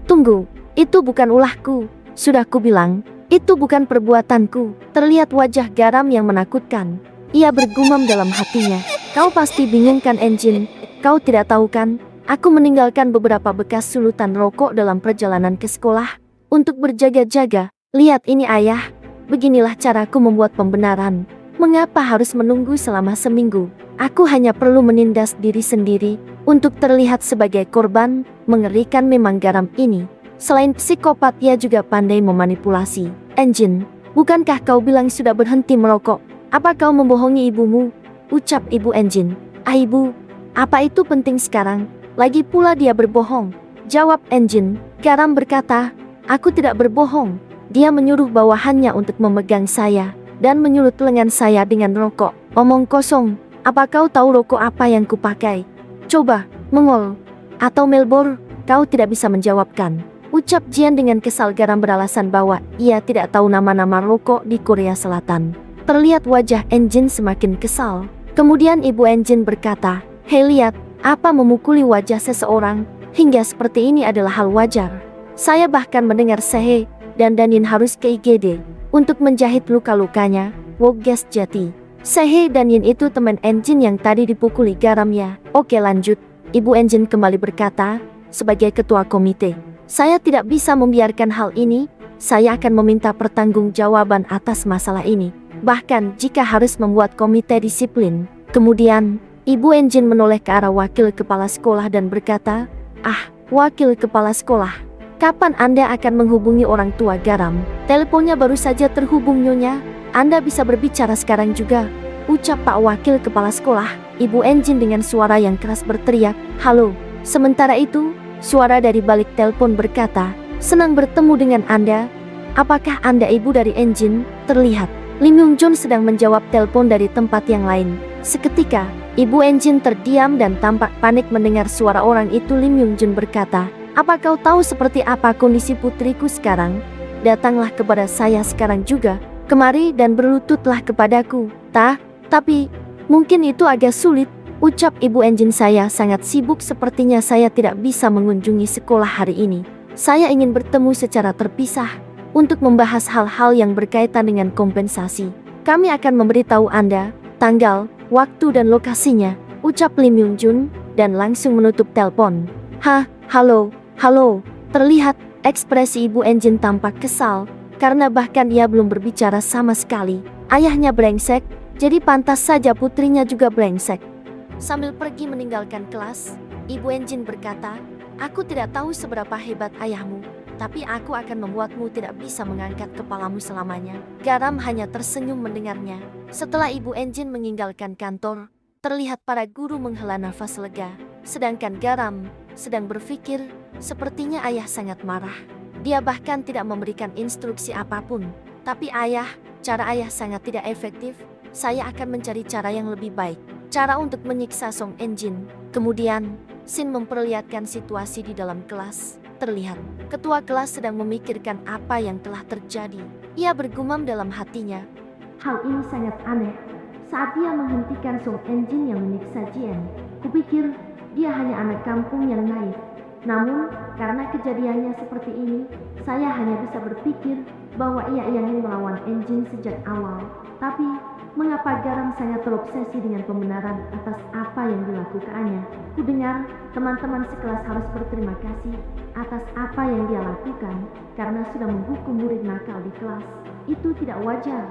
Tunggu, itu bukan ulahku. Sudah kubilang, Itu bukan perbuatanku. Terlihat wajah Garam yang menakutkan. Ia bergumam dalam hatinya. Kau pasti bingung kan, Engine? Kau tidak tahu kan? Aku meninggalkan beberapa bekas sulutan rokok dalam perjalanan ke sekolah untuk berjaga-jaga. Lihat ini, Ayah. Beginilah caraku membuat pembenaran. Mengapa harus menunggu selama seminggu? Aku hanya perlu menindas diri sendiri untuk terlihat sebagai korban. Mengerikan memang Garam ini. Selain psikopat, ia juga pandai memanipulasi. Engine, bukankah kau bilang sudah berhenti merokok? Apa kau membohongi ibumu? Ucap Ibu Engine. Ah, Ibu, apa itu penting sekarang? Lagi pula dia berbohong. Jawab Engine. Garam berkata, aku tidak berbohong. Dia menyuruh bawahannya untuk memegang saya dan menyulut lengan saya dengan rokok. Omong kosong. Apa kau tahu rokok apa yang kupakai? Coba, Mengol atau Melbourne, kau tidak bisa menjawabkan. Ucap Jian dengan kesal. Garam beralasan bahwa ia tidak tahu nama-nama rokok di Korea Selatan. Terlihat wajah Engine semakin kesal. Kemudian Ibu Engine berkata, hei, lihat, apa memukuli wajah seseorang hingga seperti ini adalah hal wajar. Saya bahkan mendengar Sehe dan Danin harus ke IGD untuk menjahit luka-lukanya. Woges Jati. Sehe dan Yin itu teman Engine yang tadi dipukuli Garam ya. Oke, lanjut. Ibu Engine kembali berkata, sebagai ketua komite, saya tidak bisa membiarkan hal ini. Saya akan meminta pertanggungjawaban atas masalah ini. Bahkan jika harus membuat komite disiplin. Kemudian, Ibu Engine menoleh ke arah wakil kepala sekolah dan berkata, ah, wakil kepala sekolah, kapan Anda akan menghubungi orang tua Garam? Teleponnya baru saja terhubung, Nyonya. Anda bisa berbicara sekarang juga. Ucap Pak Wakil Kepala Sekolah. Ibu Engine dengan suara yang keras berteriak, halo. Sementara itu, suara dari balik telepon berkata, senang bertemu dengan Anda. Apakah Anda ibu dari Engine? Terlihat Lim Yung Jun sedang menjawab telepon dari tempat yang lain. Seketika, Ibu Engine terdiam dan tampak panik mendengar suara orang itu. Lim Yung Jun berkata, apa kau tahu seperti apa kondisi putriku sekarang? Datanglah kepada saya sekarang juga. Kemari dan berlututlah kepadaku. Tapi, mungkin itu agak sulit. Ucap Ibu Engine, saya sangat sibuk, sepertinya saya tidak bisa mengunjungi sekolah hari ini. Saya ingin bertemu secara terpisah untuk membahas hal-hal yang berkaitan dengan kompensasi. Kami akan memberitahu Anda tanggal, waktu dan lokasinya. Ucap Lim Yung Jun dan langsung menutup telepon. Halo. Terlihat ekspresi Ibu Engine tampak kesal karena bahkan ia belum berbicara sama sekali. Ayahnya brengsek, jadi pantas saja putrinya juga brengsek. Sambil pergi meninggalkan kelas, Ibu Engine berkata, aku tidak tahu seberapa hebat ayahmu, tapi aku akan membuatmu tidak bisa mengangkat kepalamu selamanya. Garam hanya tersenyum mendengarnya. Setelah Ibu Engine meninggalkan kantor, terlihat para guru menghela nafas lega, sedangkan Garam sedang berpikir, sepertinya ayah sangat marah. Dia bahkan tidak memberikan instruksi apapun. Tapi cara ayah sangat tidak efektif. Saya akan mencari cara yang lebih baik. Cara untuk menyiksa Song Engine. Kemudian, Shin memperlihatkan situasi di dalam kelas. Terlihat, ketua kelas sedang memikirkan apa yang telah terjadi. Ia bergumam dalam hatinya. Hal ini sangat aneh. Saat dia menghentikan Song Engine yang menyiksa Jian, kupikir dia hanya anak kampung yang naif. Namun, karena kejadiannya seperti ini, saya hanya bisa berpikir bahwa ia ingin melawan Engine sejak awal. Tapi, mengapa Garam sangat terobsesi dengan pembenaran atas apa yang dilakukannya? Kudengar, teman-teman sekelas harus berterima kasih atas apa yang dia lakukan karena sudah menghukum murid nakal di kelas. Itu tidak wajar,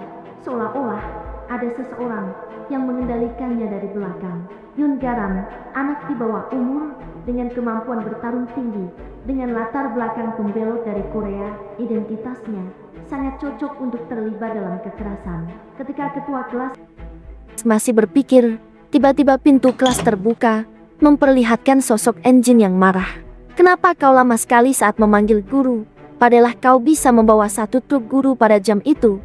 seolah-olah ada seseorang yang mengendalikannya dari belakang. Yun Garam, anak di bawah umur, dengan kemampuan bertarung tinggi, dengan latar belakang pembelot dari Korea, identitasnya sangat cocok untuk terlibat dalam kekerasan. Ketika ketua kelas masih berpikir, tiba-tiba pintu kelas terbuka, memperlihatkan sosok Engine yang marah. Kenapa kau lama sekali saat memanggil guru? Padahal kau bisa membawa satu truk guru pada jam itu.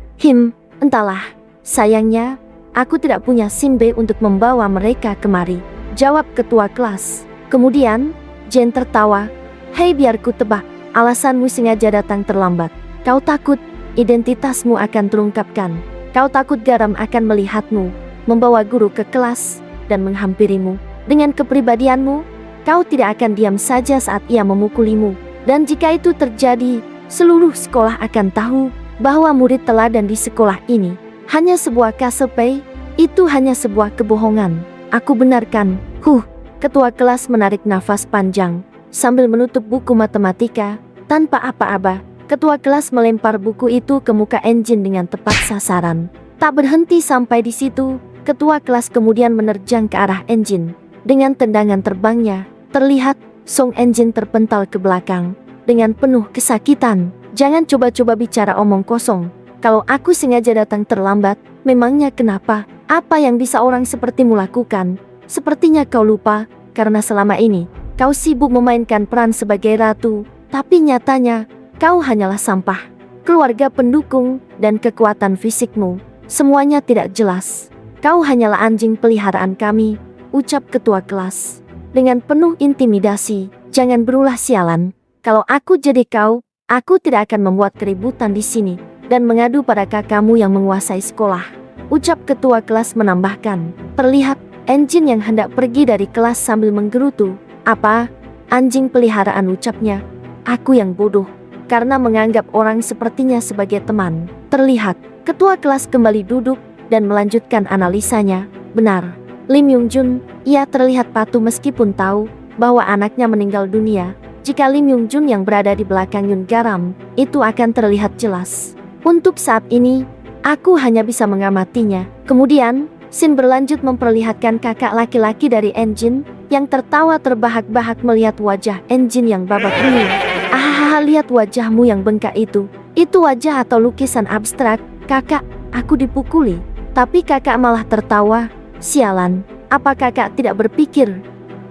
Entahlah. Sayangnya, aku tidak punya SIM B untuk membawa mereka kemari. Jawab ketua kelas. Kemudian, Jen tertawa. Hei, biar ku tebak, alasanmu sengaja datang terlambat. Kau takut identitasmu akan terungkapkan. Kau takut Garam akan melihatmu membawa guru ke kelas dan menghampirimu. Dengan kepribadianmu, kau tidak akan diam saja saat ia memukulimu. Dan jika itu terjadi, seluruh sekolah akan tahu bahwa murid teladan di sekolah ini hanya sebuah KSP, itu hanya sebuah kebohongan. Aku benarkan. Ketua kelas menarik nafas panjang sambil menutup buku matematika. Tanpa apa-apa, ketua kelas melempar buku itu ke muka Engine dengan tepat sasaran. Tak berhenti sampai di situ, ketua kelas kemudian menerjang ke arah Engine. Dengan tendangan terbangnya, terlihat Song Engine terpental ke belakang dengan penuh kesakitan. Jangan coba-coba bicara omong kosong. Kalau aku sengaja datang terlambat, memangnya kenapa? Apa yang bisa orang sepertimu lakukan? Sepertinya kau lupa, karena selama ini kau sibuk memainkan peran sebagai ratu, tapi nyatanya kau hanyalah sampah. Keluarga pendukung dan kekuatan fisikmu, semuanya tidak jelas. Kau hanyalah anjing peliharaan kami, ucap ketua kelas dengan penuh intimidasi. Jangan berulah sialan. Kalau aku jadi kau, aku tidak akan membuat keributan di sini dan mengadu pada kakakmu yang menguasai sekolah, ucap ketua kelas menambahkan. Terlihat Engine yang hendak pergi dari kelas sambil menggerutu. Apa? Anjing peliharaan, ucapnya. Aku yang bodoh karena menganggap orang sepertinya sebagai teman. Terlihat ketua kelas kembali duduk dan melanjutkan analisanya. Benar, Lim Yung Jun, ia terlihat patuh meskipun tahu bahwa anaknya meninggal dunia. Jika Lim Yung Jun yang berada di belakang Yun Garam, itu akan terlihat jelas. Untuk saat ini, aku hanya bisa mengamatinya. Kemudian Sin berlanjut memperlihatkan kakak laki-laki dari Engine yang tertawa terbahak-bahak melihat wajah Engine yang babak belur. Ahaha, lihat wajahmu yang bengkak itu. Itu wajah atau lukisan abstrak? Kakak, aku dipukuli. Tapi kakak malah tertawa. Sialan, apa kakak tidak berpikir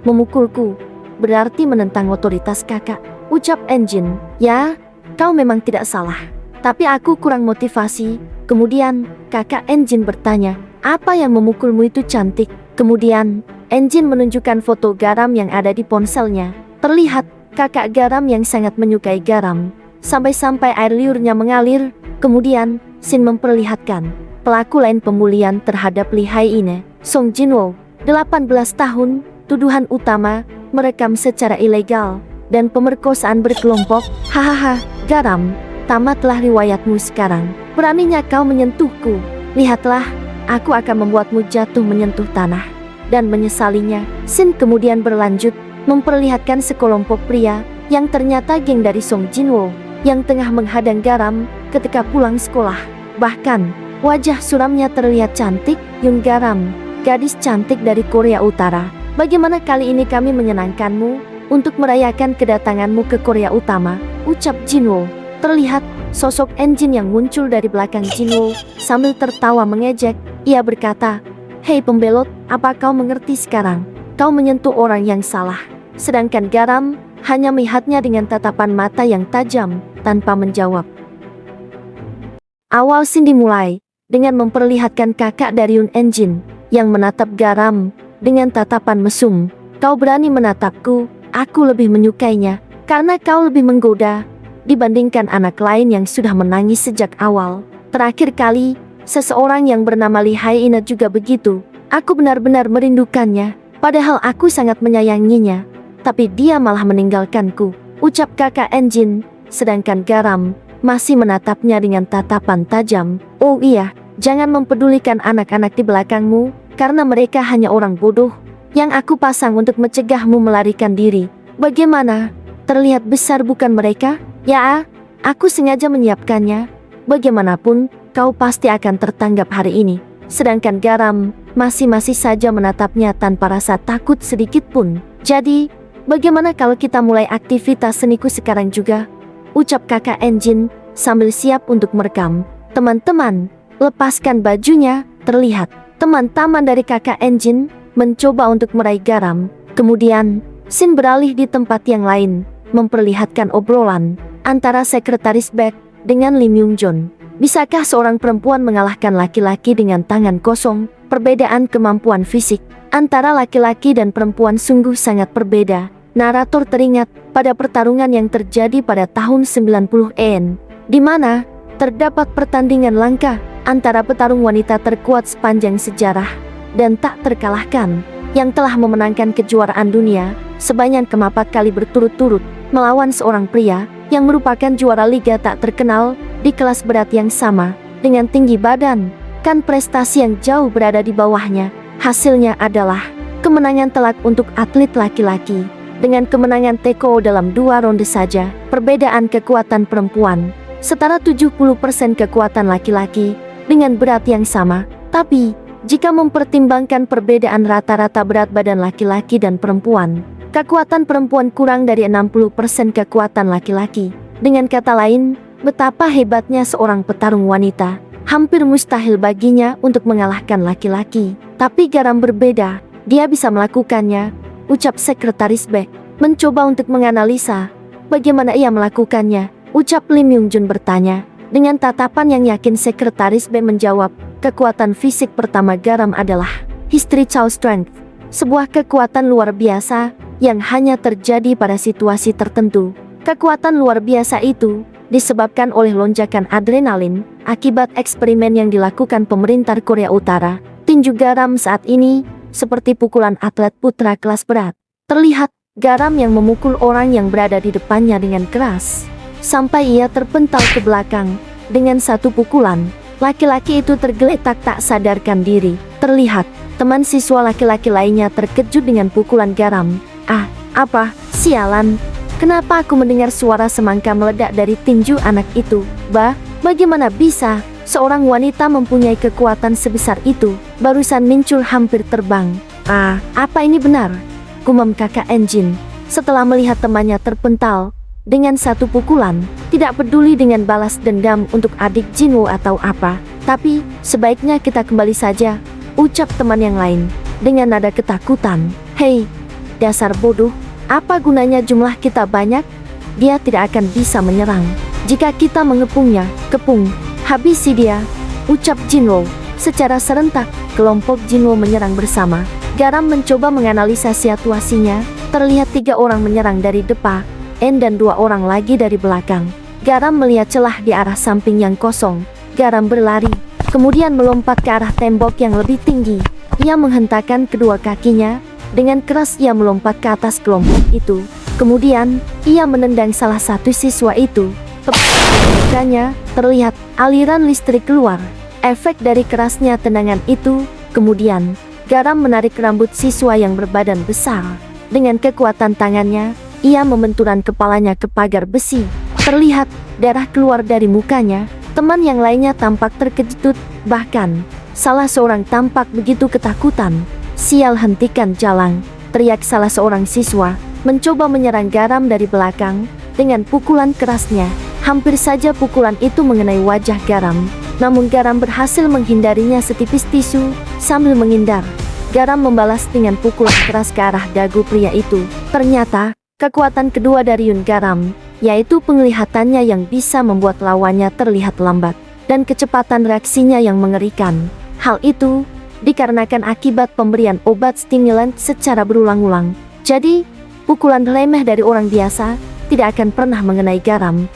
memukulku berarti menentang otoritas kakak, ucap Engine. Ya, kau memang tidak salah. Tapi aku kurang motivasi. Kemudian, kakak Engine bertanya, apa yang memukulmu itu cantik? Kemudian, Engine menunjukkan foto Garam yang ada di ponselnya. Terlihat, kakak Garam yang sangat menyukai Garam. Sampai-sampai air liurnya mengalir. Kemudian, Sin memperlihatkan pelaku lain pemulihan terhadap Li Haine, Song Jinwo, 18 tahun, tuduhan utama, merekam secara ilegal, dan pemerkosaan berkelompok. Hahaha, Garam, tamatlah riwayatmu sekarang. Beraninya kau menyentuhku. Lihatlah, aku akan membuatmu jatuh menyentuh tanah dan menyesalinya. Sin kemudian berlanjut memperlihatkan sekelompok pria yang ternyata geng dari Song Jinwo yang tengah menghadang Garam ketika pulang sekolah. Bahkan, wajah suramnya terlihat cantik. Yun Garam, gadis cantik dari Korea Utara. Bagaimana kali ini kami menyenangkanmu untuk merayakan kedatanganmu ke Korea Utama, ucap Jinwo. Terlihat sosok Engine yang muncul dari belakang Jinwo sambil tertawa mengejek. Ia berkata, hei pembelot, apa kau mengerti sekarang? Kau menyentuh orang yang salah. Sedangkan Garam hanya melihatnya dengan tatapan mata yang tajam tanpa menjawab. Awal scene dimulai dengan memperlihatkan kakak dari Yun Engine yang menatap Garam dengan tatapan mesum. Kau berani menatapku, aku lebih menyukainya karena kau lebih menggoda dibandingkan anak lain yang sudah menangis sejak awal. Terakhir kali, seseorang yang bernama Li Haine juga begitu. Aku benar-benar merindukannya, padahal aku sangat menyayanginya. Tapi dia malah meninggalkanku, ucap kakak Engine, sedangkan Garam masih menatapnya dengan tatapan tajam. Oh iya, jangan mempedulikan anak-anak di belakangmu, karena mereka hanya orang bodoh yang aku pasang untuk mencegahmu melarikan diri. Bagaimana? Terlihat besar bukan mereka? Ya, aku sengaja menyiapkannya. Bagaimanapun, kau pasti akan tertangkap hari ini. Sedangkan Garam masih saja menatapnya tanpa rasa takut sedikit pun. Jadi, bagaimana kalau kita mulai aktivitas seniku sekarang juga? Ucap kakak Engine sambil siap untuk merekam. Teman-teman, lepaskan bajunya. Terlihat teman-teman dari kakak Engine mencoba untuk meraih Garam. Kemudian, Sin beralih di tempat yang lain, memperlihatkan obrolan antara sekretaris Beck dengan Lim Yung Jun. Bisakah seorang perempuan mengalahkan laki-laki dengan tangan kosong? Perbedaan kemampuan fisik antara laki-laki dan perempuan sungguh sangat berbeda. Narator teringat pada pertarungan yang terjadi pada tahun 90-an, di mana terdapat pertandingan langka antara petarung wanita terkuat sepanjang sejarah dan tak terkalahkan yang telah memenangkan kejuaraan dunia sebanyak 4 kali berturut-turut melawan seorang pria yang merupakan juara liga tak terkenal di kelas berat yang sama, dengan tinggi badan, kan prestasi yang jauh berada di bawahnya. Hasilnya adalah kemenangan telak untuk atlet laki-laki. Dengan kemenangan TKO dalam 2 ronde saja, perbedaan kekuatan perempuan setara 70% kekuatan laki-laki dengan berat yang sama. Tapi, jika mempertimbangkan perbedaan rata-rata berat badan laki-laki dan perempuan, kekuatan perempuan kurang dari 60% kekuatan laki-laki. Dengan kata lain, betapa hebatnya seorang petarung wanita. Hampir mustahil baginya untuk mengalahkan laki-laki. Tapi Garam berbeda, dia bisa melakukannya, ucap Sekretaris B. Mencoba untuk menganalisa bagaimana ia melakukannya, ucap Lim Yung Jun bertanya. Dengan tatapan yang yakin Sekretaris B menjawab, kekuatan fisik pertama Garam adalah History Strength, sebuah kekuatan luar biasa yang hanya terjadi pada situasi tertentu. Kekuatan luar biasa itu disebabkan oleh lonjakan adrenalin akibat eksperimen yang dilakukan pemerintah Korea Utara. Tinju Garam saat ini seperti pukulan atlet putra kelas berat. Terlihat Garam yang memukul orang yang berada di depannya dengan keras, sampai ia terpental ke belakang. Dengan satu pukulan, laki-laki itu tergeletak tak sadarkan diri. Terlihat teman siswa laki-laki lainnya terkejut dengan pukulan Garam. Ah, apa? Sialan! Kenapa aku mendengar suara semangka meledak dari tinju anak itu? Bagaimana bisa seorang wanita mempunyai kekuatan sebesar itu? Barusan Mincul hampir terbang. Ah, apa ini benar? Gumam kakak Enjin setelah melihat temannya terpental dengan satu pukulan. Tidak peduli dengan balas dendam untuk adik Jinwoo atau apa, tapi sebaiknya kita kembali saja, ucap teman yang lain dengan nada ketakutan. Hei, dasar bodoh, apa gunanya jumlah kita banyak? Dia tidak akan bisa menyerang jika kita mengepungnya. Kepung, habisi dia, ucap Jinwoo. Secara serentak, kelompok Jinwoo menyerang bersama. Garam mencoba menganalisa situasinya. Terlihat 3 orang menyerang dari depan, dan 2 orang lagi dari belakang. Garam melihat celah di arah samping yang kosong. Garam berlari, kemudian melompat ke arah tembok yang lebih tinggi. Ia menghentakkan kedua kakinya. Dengan keras ia melompat ke atas kelompok itu. Kemudian, ia menendang salah satu siswa itu. Tepat di mukanya, terlihat aliran listrik keluar. Efek dari kerasnya tendangan itu, kemudian Garam menarik rambut siswa yang berbadan besar. Dengan kekuatan tangannya, ia membenturkan kepalanya ke pagar besi. Terlihat darah keluar dari mukanya. Teman yang lainnya tampak terkejut, bahkan salah seorang tampak begitu ketakutan. Sial, hentikan jalang, teriak salah seorang siswa, mencoba menyerang Garam dari belakang. Dengan pukulan kerasnya, hampir saja pukulan itu mengenai wajah Garam. Namun Garam berhasil menghindarinya setipis tisu. Sambil menghindar, Garam membalas dengan pukulan keras ke arah dagu pria itu. Ternyata, kekuatan kedua dari Yun Garam, yaitu penglihatannya yang bisa membuat lawannya terlihat lambat, dan kecepatan reaksinya yang mengerikan. Hal itu dikarenakan akibat pemberian obat stimulan secara berulang-ulang. Jadi, pukulan remeh dari orang biasa tidak akan pernah mengenai Garam.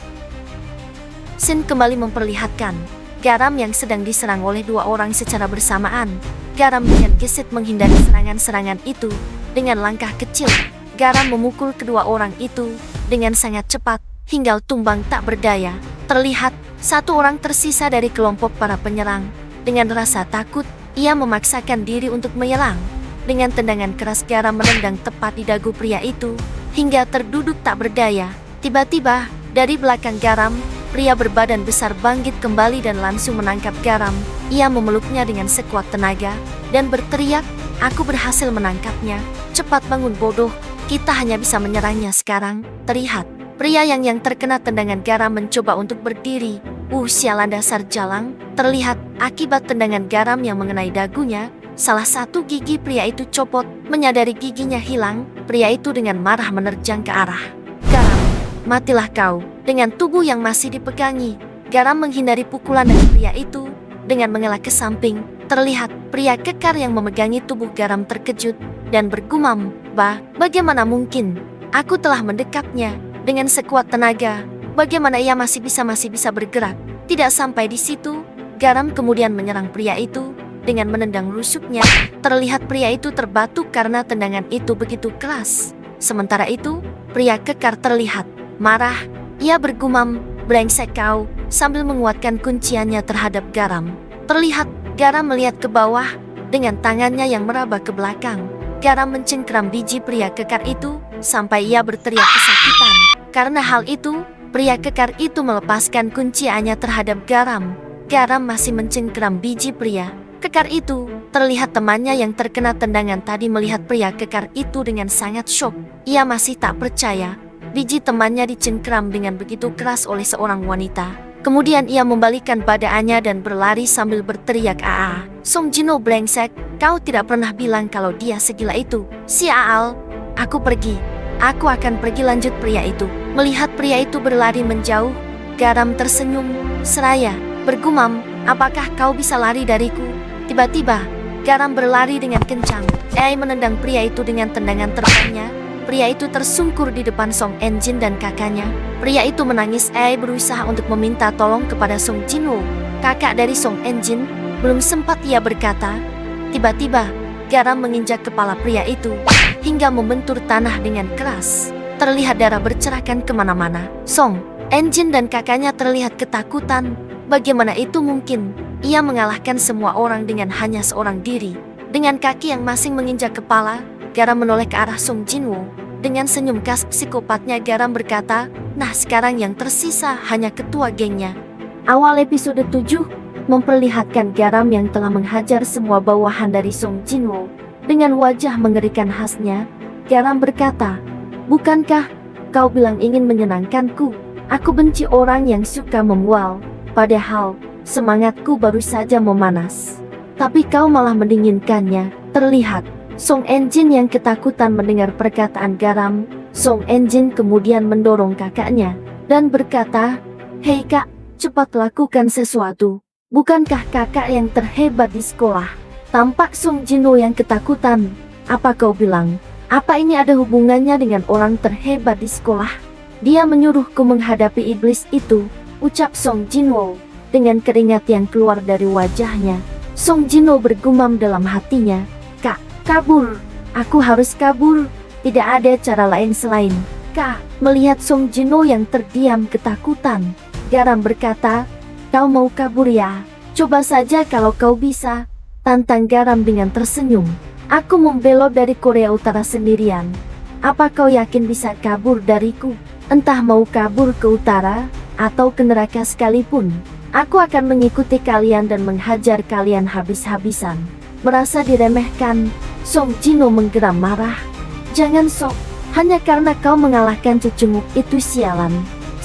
Scene kembali memperlihatkan Garam yang sedang diserang oleh 2 orang secara bersamaan. Garam dengan gesit menghindari serangan-serangan itu. Dengan langkah kecil, Garam memukul kedua orang itu dengan sangat cepat hingga tumbang tak berdaya. Terlihat satu orang tersisa dari kelompok para penyerang. Dengan rasa takut, ia memaksakan diri untuk menyerang. Dengan tendangan keras Garam menendang tepat di dagu pria itu hingga terduduk tak berdaya. Tiba-tiba, dari belakang Garam, pria berbadan besar bangkit kembali dan langsung menangkap Garam. Ia memeluknya dengan sekuat tenaga dan berteriak, "Aku berhasil menangkapnya. Cepat bangun bodoh, kita hanya bisa menyerangnya sekarang." Terlihat, pria yang terkena tendangan Garam mencoba untuk berdiri. Sialan, dasar jalang. Terlihat, akibat tendangan Garam yang mengenai dagunya, salah satu gigi pria itu copot. Menyadari giginya hilang, pria itu dengan marah menerjang ke arah Garam. "Matilah kau!" Dengan tubuh yang masih dipegangi, Garam menghindari pukulan dari pria itu. Dengan mengelak ke samping, terlihat pria kekar yang memegangi tubuh Garam terkejut dan bergumam, bagaimana mungkin? Aku telah mendekapnya dengan sekuat tenaga. Bagaimana ia masih bisa bergerak?" Tidak sampai di situ, Garam kemudian menyerang pria itu dengan menendang rusuknya. Terlihat pria itu terbatuk karena tendangan itu begitu keras. Sementara itu, pria kekar terlihat marah. Ia bergumam, brengsek kau, sambil menguatkan kunciannya terhadap Garam. Terlihat, Garam melihat ke bawah, dengan tangannya yang meraba ke belakang. Garam mencengkram biji pria kekar itu, sampai ia berteriak kesakitan. Karena hal itu, pria kekar itu melepaskan kunciannya terhadap Garam. Garam masih mencengkram biji pria kekar itu. Terlihat temannya yang terkena tendangan tadi melihat pria kekar itu dengan sangat syok. Ia masih tak percaya, biji temannya dicengkram dengan begitu keras oleh seorang wanita. Kemudian ia membalikkan badannya dan berlari sambil berteriak, "Aa, Song Jinwoo brengsek, kau tidak pernah bilang kalau dia segila itu." "Sial, aku pergi. Aku akan pergi," lanjut pria itu. Melihat pria itu berlari menjauh, Garam tersenyum seraya bergumam, "Apakah kau bisa lari dariku?" Tiba-tiba, Garam berlari dengan kencang. Ia menendang pria itu dengan tendangan terbangnya. Pria itu tersungkur di depan Song Enjin dan kakaknya. Pria itu menangis. Ia berusaha untuk meminta tolong kepada Song Jinwoo, kakak dari Song Enjin. Belum sempat ia berkata, tiba-tiba Garam menginjak kepala pria itu hingga membentur tanah dengan keras. Terlihat darah bercerakan kemana-mana. Song Enjin dan kakaknya terlihat ketakutan. Bagaimana itu mungkin? Ia mengalahkan semua orang dengan hanya seorang diri. Dengan kaki yang masing menginjak kepala, Garam menoleh ke arah Song Jinwoo. Dengan senyum khas psikopatnya, Garam berkata, "Nah, sekarang yang tersisa hanya ketua gengnya." Awal episode 7 memperlihatkan Garam yang telah menghajar semua bawahan dari Song Jinwoo. Dengan wajah mengerikan khasnya, Garam berkata, "Bukankah kau bilang ingin menyenangkanku? Aku benci orang yang suka memual. Padahal semangatku baru saja memanas. Tapi kau malah mendinginkannya." Terlihat Song Enjin yang ketakutan mendengar perkataan Garam. Song Enjin kemudian mendorong kakaknya dan berkata, "Hei kak, cepat lakukan sesuatu. Bukankah kakak yang terhebat di sekolah?" Tampak Song Jinwoo yang ketakutan. "Apa kau bilang? Apa ini ada hubungannya dengan orang terhebat di sekolah?" "Dia menyuruhku menghadapi iblis itu," ucap Song Jinwoo dengan keringat yang keluar dari wajahnya. Song Jinwoo bergumam dalam hatinya, "Kak, kabur. Aku harus kabur. Tidak ada cara lain selain Kak." Melihat Song Jinwoo yang terdiam ketakutan, Garam berkata, "Kau mau kabur ya? Coba saja kalau kau bisa," tantang Garam dengan tersenyum. "Aku membelot dari Korea Utara sendirian. Apa kau yakin bisa kabur dariku? Entah mau kabur ke utara atau ke neraka sekalipun, aku akan mengikuti kalian dan menghajar kalian habis-habisan." Merasa diremehkan, Song Jinwoo menggeram marah. "Jangan sok, hanya karena kau mengalahkan cucunguk itu sialan."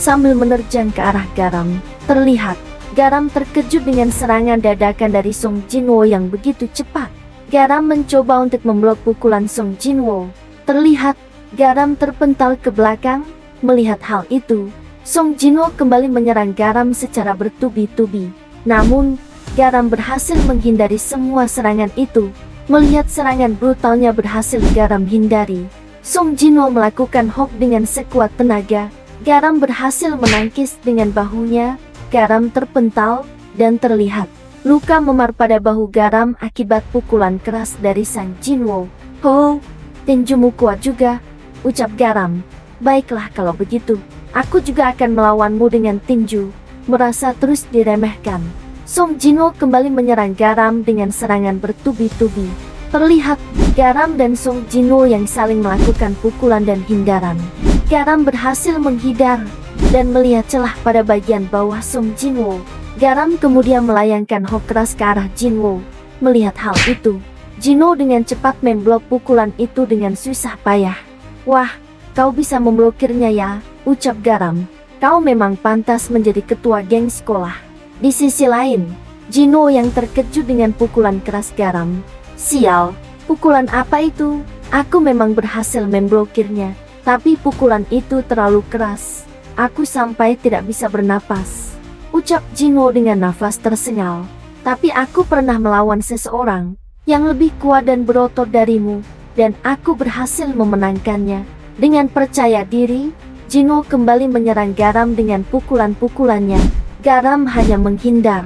Sambil menerjang ke arah Garam, terlihat Garam terkejut dengan serangan dadakan dari Song Jinwoo yang begitu cepat. Garam mencoba untuk memblok pukulan Song Jinwoo. Terlihat Garam terpental ke belakang. Melihat hal itu, Song Jinwoo kembali menyerang Garam secara bertubi-tubi. Namun, Garam berhasil menghindari semua serangan itu. Melihat serangan brutalnya berhasil Garam hindari, Song Jinwoo melakukan hok dengan sekuat tenaga. Garam berhasil menangkis dengan bahunya. Garam terpental dan terlihat luka memar pada bahu Garam akibat pukulan keras dari Sang Jinwoo. "Oh, tinjumu kuat juga," ucap Garam. "Baiklah kalau begitu, aku juga akan melawanmu dengan tinju." Merasa terus diremehkan, Song Jinwoo kembali menyerang Garam dengan serangan bertubi-tubi. Terlihat Garam dan Song Jinwoo yang saling melakukan pukulan dan hindaran. Garam berhasil menghindar dan melihat celah pada bagian bawah Song Jinwoo. Garam kemudian melayangkan hok keras ke arah Jinwoo. Melihat hal itu, Jinwoo dengan cepat memblok pukulan itu dengan susah payah. "Wah, kau bisa memblokirnya ya," ucap Garam. "Kau memang pantas menjadi ketua geng sekolah." Di sisi lain, Jinwoo yang terkejut dengan pukulan keras Garam. "Sial, pukulan apa itu? Aku memang berhasil memblokirnya, tapi pukulan itu terlalu keras. Aku sampai tidak bisa bernapas," ucap Jinwoo dengan nafas tersengal. "Tapi aku pernah melawan seseorang yang lebih kuat dan berotot darimu, dan aku berhasil memenangkannya." Dengan percaya diri, Jinwoo kembali menyerang Garam dengan pukulan-pukulannya. Garam hanya menghindar.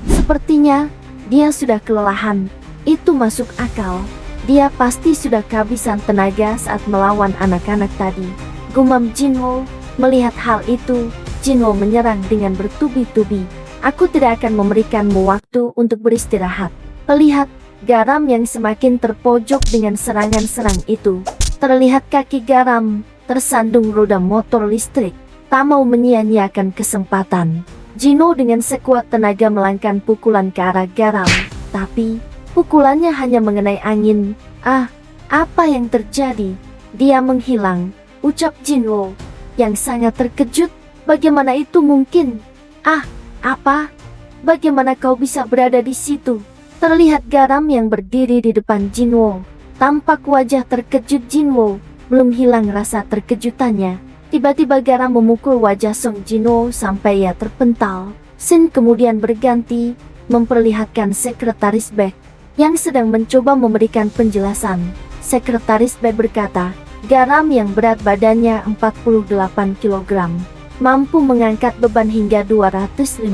Sepertinya dia sudah kelelahan. Itu masuk akal. Dia pasti sudah kehabisan tenaga saat melawan anak-anak tadi, gumam Jinwoo. Melihat hal itu, Jinwo menyerang dengan bertubi-tubi. Aku tidak akan memberikanmu waktu untuk beristirahat. Lihat, Garam yang semakin terpojok dengan serangan-serang itu. Terlihat kaki Garam tersandung roda motor listrik. Tak mau menyia-nyiakan kesempatan, Jinwo dengan sekuat tenaga melangkah pukulan ke arah Garam. Tapi, pukulannya hanya mengenai angin. Apa yang terjadi? Dia menghilang, ucap Jinwo yang sangat terkejut. Bagaimana itu mungkin? Apa? Bagaimana kau bisa berada di situ? Terlihat Garam yang berdiri di depan Jinwo. Tampak wajah terkejut Jinwo belum hilang rasa terkejutannya. Tiba-tiba Garam memukul wajah Song Jinwo sampai ia terpental. Scene kemudian berganti, memperlihatkan Sekretaris Beck yang sedang mencoba memberikan penjelasan. Sekretaris Beck berkata, Garam yang berat badannya 48 kg. Mampu mengangkat beban hingga 250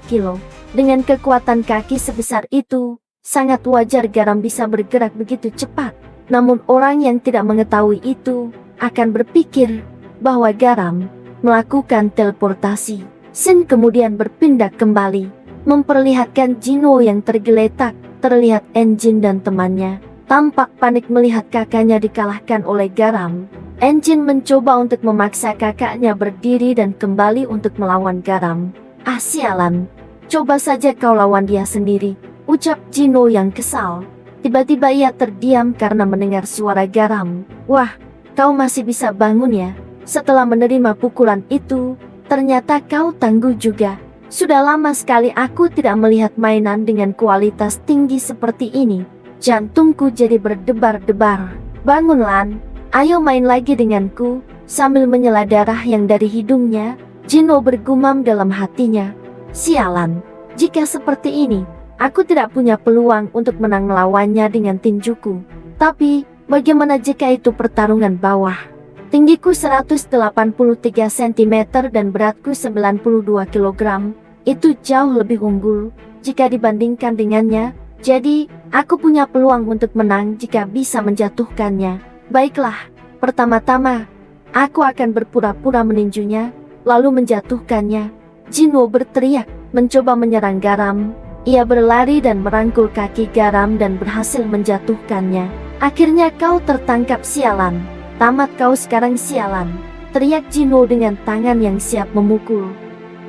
kilo. Dengan kekuatan kaki sebesar itu, sangat wajar Garam bisa bergerak begitu cepat. Namun orang yang tidak mengetahui itu akan berpikir bahwa Garam melakukan teleportasi. Scene kemudian berpindah kembali, memperlihatkan Jinwo yang tergeletak. Terlihat Enjin dan temannya tampak panik melihat kakaknya dikalahkan oleh Garam. Enjin mencoba untuk memaksa kakaknya berdiri dan kembali untuk melawan Garam. Sialan, coba saja kau lawan dia sendiri, ucap Jinwo yang kesal. Tiba-tiba ia terdiam karena mendengar suara Garam. Wah, kau masih bisa bangun ya? Setelah menerima pukulan itu, ternyata kau tangguh juga. Sudah lama sekali aku tidak melihat mainan dengan kualitas tinggi seperti ini. Jantungku jadi berdebar-debar. Bangun Lan, ayo main lagi denganku. Sambil menyela darah yang dari hidungnya, Jinwo bergumam dalam hatinya. Sialan, jika seperti ini, aku tidak punya peluang untuk menang melawannya dengan tinjuku. Tapi, bagaimana jika itu pertarungan bawah? Tinggiku 183 cm dan beratku 92 kg. Itu jauh lebih unggul jika dibandingkan dengannya. Jadi, aku punya peluang untuk menang jika bisa menjatuhkannya. Baiklah, pertama-tama, aku akan berpura-pura meninjunya, lalu menjatuhkannya. Jinwo berteriak, mencoba menyerang Garam. Ia berlari dan merangkul kaki Garam dan berhasil menjatuhkannya. Akhirnya kau tertangkap sialan. Tamat kau sekarang sialan, teriak Jinwo dengan tangan yang siap memukul.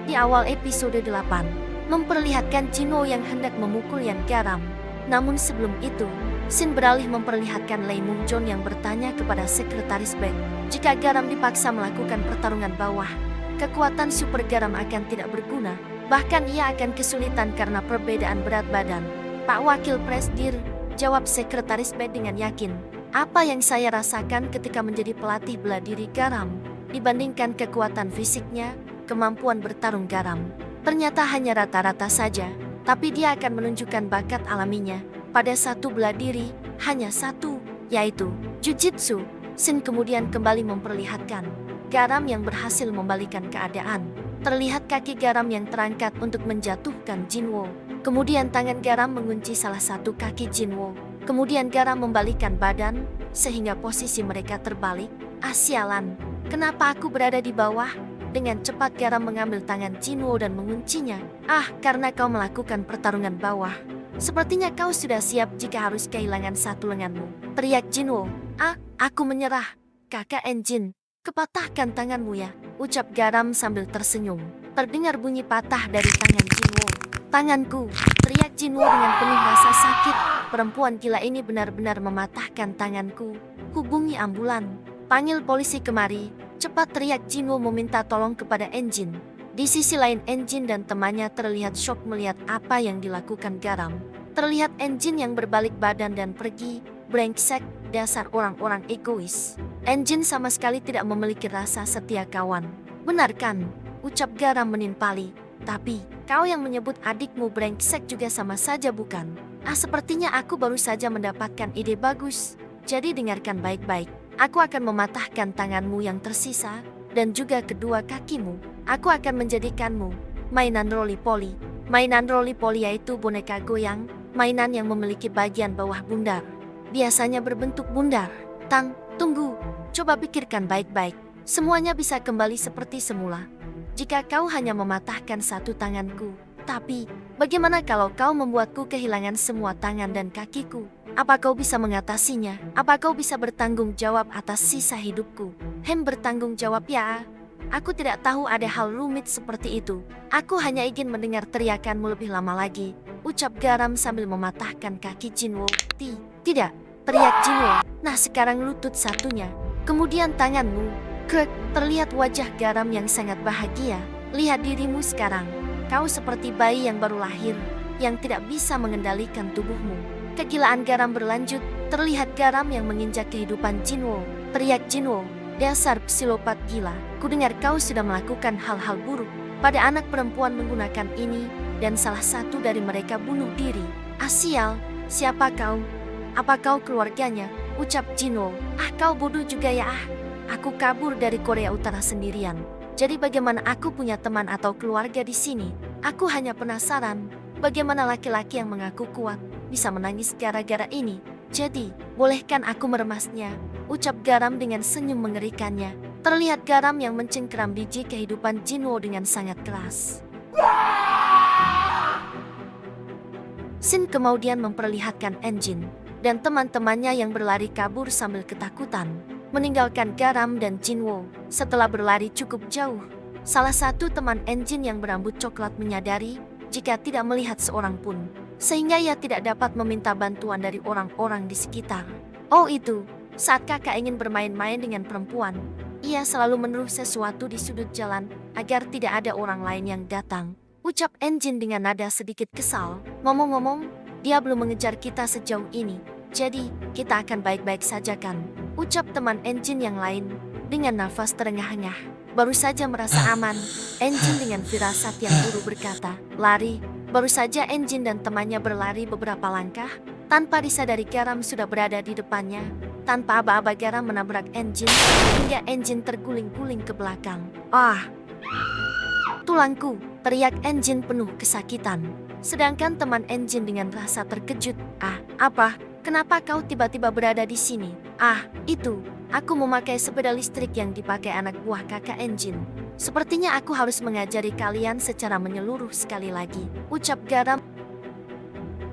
Di awal episode 8, memperlihatkan Jinwo yang hendak memukul Yan Garam. Namun sebelum itu, scene beralih memperlihatkan Lei Mungjon yang bertanya kepada Sekretaris Beck, jika Garam dipaksa melakukan pertarungan bawah, kekuatan super Garam akan tidak berguna, bahkan ia akan kesulitan karena perbedaan berat badan. Pak Wakil Presdir, jawab Sekretaris Beck dengan yakin. Apa yang saya rasakan ketika menjadi pelatih bela diri Garam, dibandingkan kekuatan fisiknya, kemampuan bertarung Garam, ternyata hanya rata-rata saja, tapi dia akan menunjukkan bakat alaminya pada satu bela diri, hanya satu, yaitu Jujitsu. Scene kemudian kembali memperlihatkan Garam yang berhasil membalikan keadaan. Terlihat kaki Garam yang terangkat untuk menjatuhkan Jinwo. Kemudian tangan Garam mengunci salah satu kaki Jinwo. Kemudian Garam membalikan badan, sehingga posisi mereka terbalik. Sialan, kenapa aku berada di bawah? Dengan cepat Garam mengambil tangan Jinwo dan menguncinya. Karena kau melakukan pertarungan bawah. Sepertinya kau sudah siap jika harus kehilangan satu lenganmu, teriak Jinwo. Aku menyerah. Kakak Enjin, kepatahkan tanganmu ya, ucap Garam sambil tersenyum. Terdengar bunyi patah dari tangan Jinwo. Tanganku, teriak Jinwo dengan penuh rasa sakit. Perempuan gila ini benar-benar mematahkan tanganku. Hubungi ambulan. Panggil polisi kemari. Cepat, teriak Jinwo meminta tolong kepada Enjin. Di sisi lain Enjin dan temannya terlihat syok melihat apa yang dilakukan Garam. Terlihat Enjin yang berbalik badan dan pergi. Brengsek, dasar orang-orang egois. Enjin sama sekali tidak memiliki rasa setia kawan. Benar kan? Ucap Garam menimpali. Tapi, kau yang menyebut adikmu brengsek juga sama saja bukan? Sepertinya aku baru saja mendapatkan ide bagus. Jadi dengarkan baik-baik. Aku akan mematahkan tanganmu yang tersisa, dan juga kedua kakimu. Aku akan menjadikanmu mainan roly-poly. Mainan roly-poly yaitu boneka goyang, mainan yang memiliki bagian bawah bundar. Biasanya berbentuk bundar. Tunggu. Coba pikirkan baik-baik. Semuanya bisa kembali seperti semula. jika kau hanya mematahkan satu tanganku. Tapi, bagaimana kalau kau membuatku kehilangan semua tangan dan kakiku? Apa kau bisa mengatasinya? Apa kau bisa bertanggung jawab atas sisa hidupku? Bertanggung jawab ya? Aku tidak tahu ada hal rumit seperti itu. Aku hanya ingin mendengar teriakanmu lebih lama lagi, ucap Garam sambil mematahkan kaki Jinwo. Tidak, teriak Jinwo. Nah sekarang lutut satunya, kemudian tanganmu. Krek, terlihat wajah Garam yang sangat bahagia. Lihat dirimu sekarang. Kau seperti bayi yang baru lahir, yang tidak bisa mengendalikan tubuhmu. Kegilaan Garam berlanjut, terlihat Garam yang menginjak kehidupan Jinwo. Teriak Jinwo, dasar psikopat gila. Kudengar kau sudah melakukan hal-hal buruk pada anak perempuan menggunakan ini, dan salah satu dari mereka bunuh diri. Sial, siapa kau? Apa kau keluarganya? Ucap Jinwo. Kau bodoh juga ya. Aku kabur dari Korea Utara sendirian. Jadi bagaimana aku punya teman atau keluarga di sini? Aku hanya penasaran, bagaimana laki-laki yang mengaku kuat bisa menangis gara-gara ini. Jadi, bolehkan aku meremasnya? Ucap Garam dengan senyum mengerikannya. Terlihat Garam yang mencengkeram biji kehidupan Jinwo dengan sangat keras. Shin kemudian memperlihatkan Enjin dan teman-temannya yang berlari kabur sambil ketakutan, meninggalkan Garam dan Jinwo. Setelah berlari cukup jauh, salah satu teman Enjin yang berambut coklat menyadari jika tidak melihat seorang pun, sehingga ia tidak dapat meminta bantuan dari orang-orang di sekitar. Oh itu, saat kakak ingin bermain-main dengan perempuan, ia selalu menaruh sesuatu di sudut jalan agar tidak ada orang lain yang datang. Ucap Enjin dengan nada sedikit kesal. Ngomong-ngomong, dia belum mengejar kita sejauh ini, jadi kita akan baik-baik saja kan? Ucap teman Enjin yang lain dengan nafas terengah-engah. Baru saja merasa aman, Enjin dengan firasat yang buruk berkata, lari. Baru saja Enjin dan temannya berlari beberapa langkah, tanpa disadari Garam sudah berada di depannya. Tanpa aba-aba Garam menabrak Enjin, hingga Enjin terguling-guling ke belakang. Tulangku, teriak Enjin penuh kesakitan. Sedangkan teman Enjin dengan rasa terkejut. Apa? Kenapa kau tiba-tiba berada di sini? Itu, aku memakai sepeda listrik yang dipakai anak buah kakak Enjin. Sepertinya aku harus mengajari kalian secara menyeluruh sekali lagi, ucap Garam.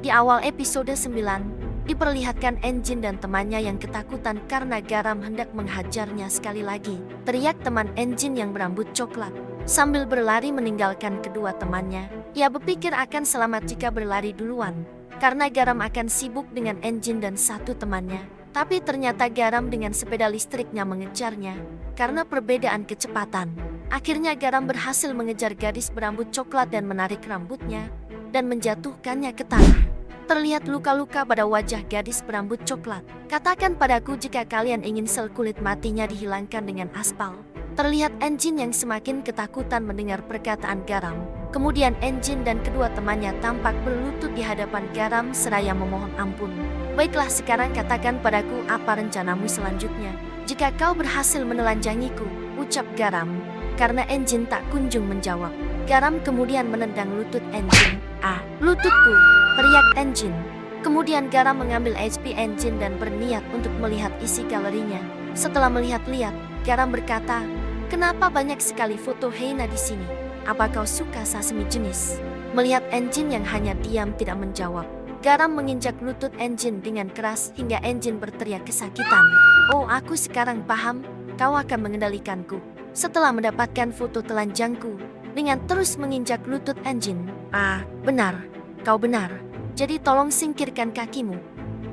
Di awal episode 9, diperlihatkan Enjin dan temannya yang ketakutan karena Garam hendak menghajarnya sekali lagi. Teriak teman Enjin yang berambut coklat. Sambil berlari meninggalkan kedua temannya, ia berpikir akan selamat jika berlari duluan, karena Garam akan sibuk dengan Enjin dan satu temannya. Tapi ternyata Garam dengan sepeda listriknya mengejarnya, karena perbedaan kecepatan. Akhirnya Garam berhasil mengejar gadis berambut coklat dan menarik rambutnya, dan menjatuhkannya ke tanah. Terlihat luka-luka pada wajah gadis berambut coklat. Katakan padaku jika kalian ingin sel kulit matinya dihilangkan dengan aspal. Terlihat Enjin yang semakin ketakutan mendengar perkataan Garam. Kemudian Enjin dan kedua temannya tampak berlutut di hadapan Garam seraya memohon ampun. Baiklah sekarang katakan padaku apa rencanamu selanjutnya. Jika kau berhasil menelanjangiku, ucap Garam. Karena Enjin tak kunjung menjawab. Garam kemudian menendang lutut Enjin. Lututku, teriak Enjin. Kemudian Garam mengambil HP Enjin dan berniat untuk melihat isi galerinya. Setelah melihat-lihat, Garam berkata, kenapa banyak sekali foto Heina di sini? Apa kau suka sashimi jenis? Melihat Enjin yang hanya diam tidak menjawab, Garam menginjak lutut Enjin dengan keras hingga Enjin berteriak kesakitan. Oh, aku sekarang paham, kau akan mengendalikanku. Setelah mendapatkan foto telanjangku, dengan terus menginjak lutut Enjin. Benar, kau benar. Jadi tolong singkirkan kakimu.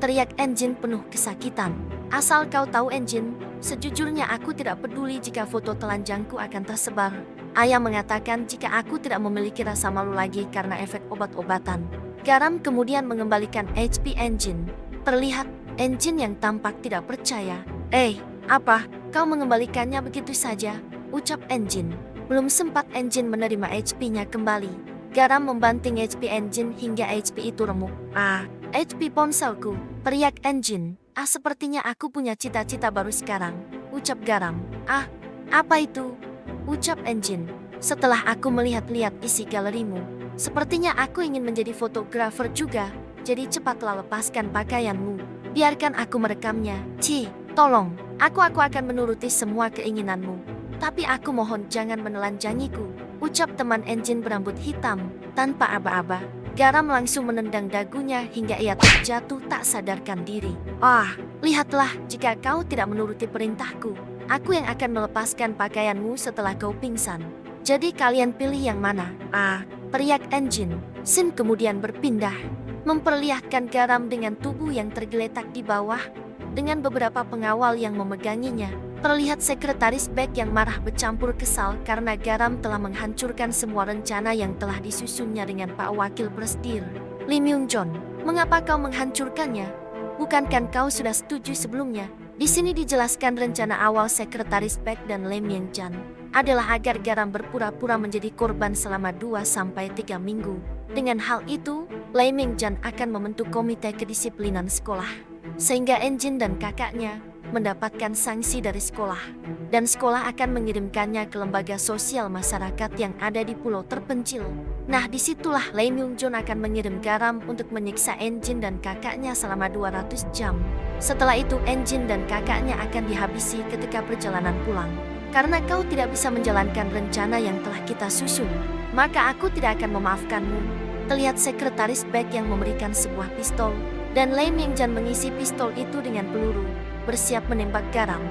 Teriak Enjin penuh kesakitan. Asal kau tahu Enjin, sejujurnya aku tidak peduli jika foto telanjangku akan tersebar. Ayah mengatakan jika aku tidak memiliki rasa malu lagi karena efek obat-obatan. Garam kemudian mengembalikan HP Enjin. Terlihat Enjin yang tampak tidak percaya. Apa? Kau mengembalikannya begitu saja? Ucap Enjin. Belum sempat Enjin menerima HP-nya kembali, Garam membanting HP Enjin hingga HP itu remuk. HP ponselku, teriak Enjin. Sepertinya aku punya cita-cita baru sekarang, ucap Garam. Apa itu? Ucap Enjin. Setelah aku melihat-lihat isi galerimu, sepertinya aku ingin menjadi fotografer juga. Jadi cepatlah lepaskan pakaianmu. Biarkan aku merekamnya. Tolong, aku akan menuruti semua keinginanmu. Tapi aku mohon jangan menelanjangiku, ucap teman Enjin berambut hitam. Tanpa aba-aba, Garam langsung menendang dagunya hingga ia terjatuh tak sadarkan diri. Lihatlah, jika kau tidak menuruti perintahku, aku yang akan melepaskan pakaianmu setelah kau pingsan. Jadi kalian pilih yang mana? Teriak Enjin. Sin kemudian berpindah, memperlihatkan Garam dengan tubuh yang tergeletak di bawah, dengan beberapa pengawal yang memeganginya. Terlihat sekretaris Beck yang marah bercampur kesal karena Garam telah menghancurkan semua rencana yang telah disusunnya dengan Pak Wakil Presdir. Lim Yung-jon, mengapa kau menghancurkannya? Bukankah kau sudah setuju sebelumnya? Di sini dijelaskan rencana awal sekretaris Beck dan Lim Yung-jon adalah agar Garam berpura-pura menjadi korban selama 2-3 minggu. Dengan hal itu, Lim Yung-jon akan membentuk komite kedisiplinan sekolah, sehingga Enjin dan kakaknya mendapatkan sanksi dari sekolah, dan sekolah akan mengirimkannya ke lembaga sosial masyarakat yang ada di pulau terpencil. Nah, disitulah Lim Yung-jon akan mengirim Garam untuk menyiksa Enjin dan kakaknya selama 200 jam. Setelah itu Enjin dan kakaknya akan dihabisi ketika perjalanan pulang. Karena kau tidak bisa menjalankan rencana yang telah kita susun, maka aku tidak akan memaafkanmu. Terlihat sekretaris Beck yang memberikan sebuah pistol, dan Lim Yung-jon mengisi pistol itu dengan peluru, bersiap menembak Garam.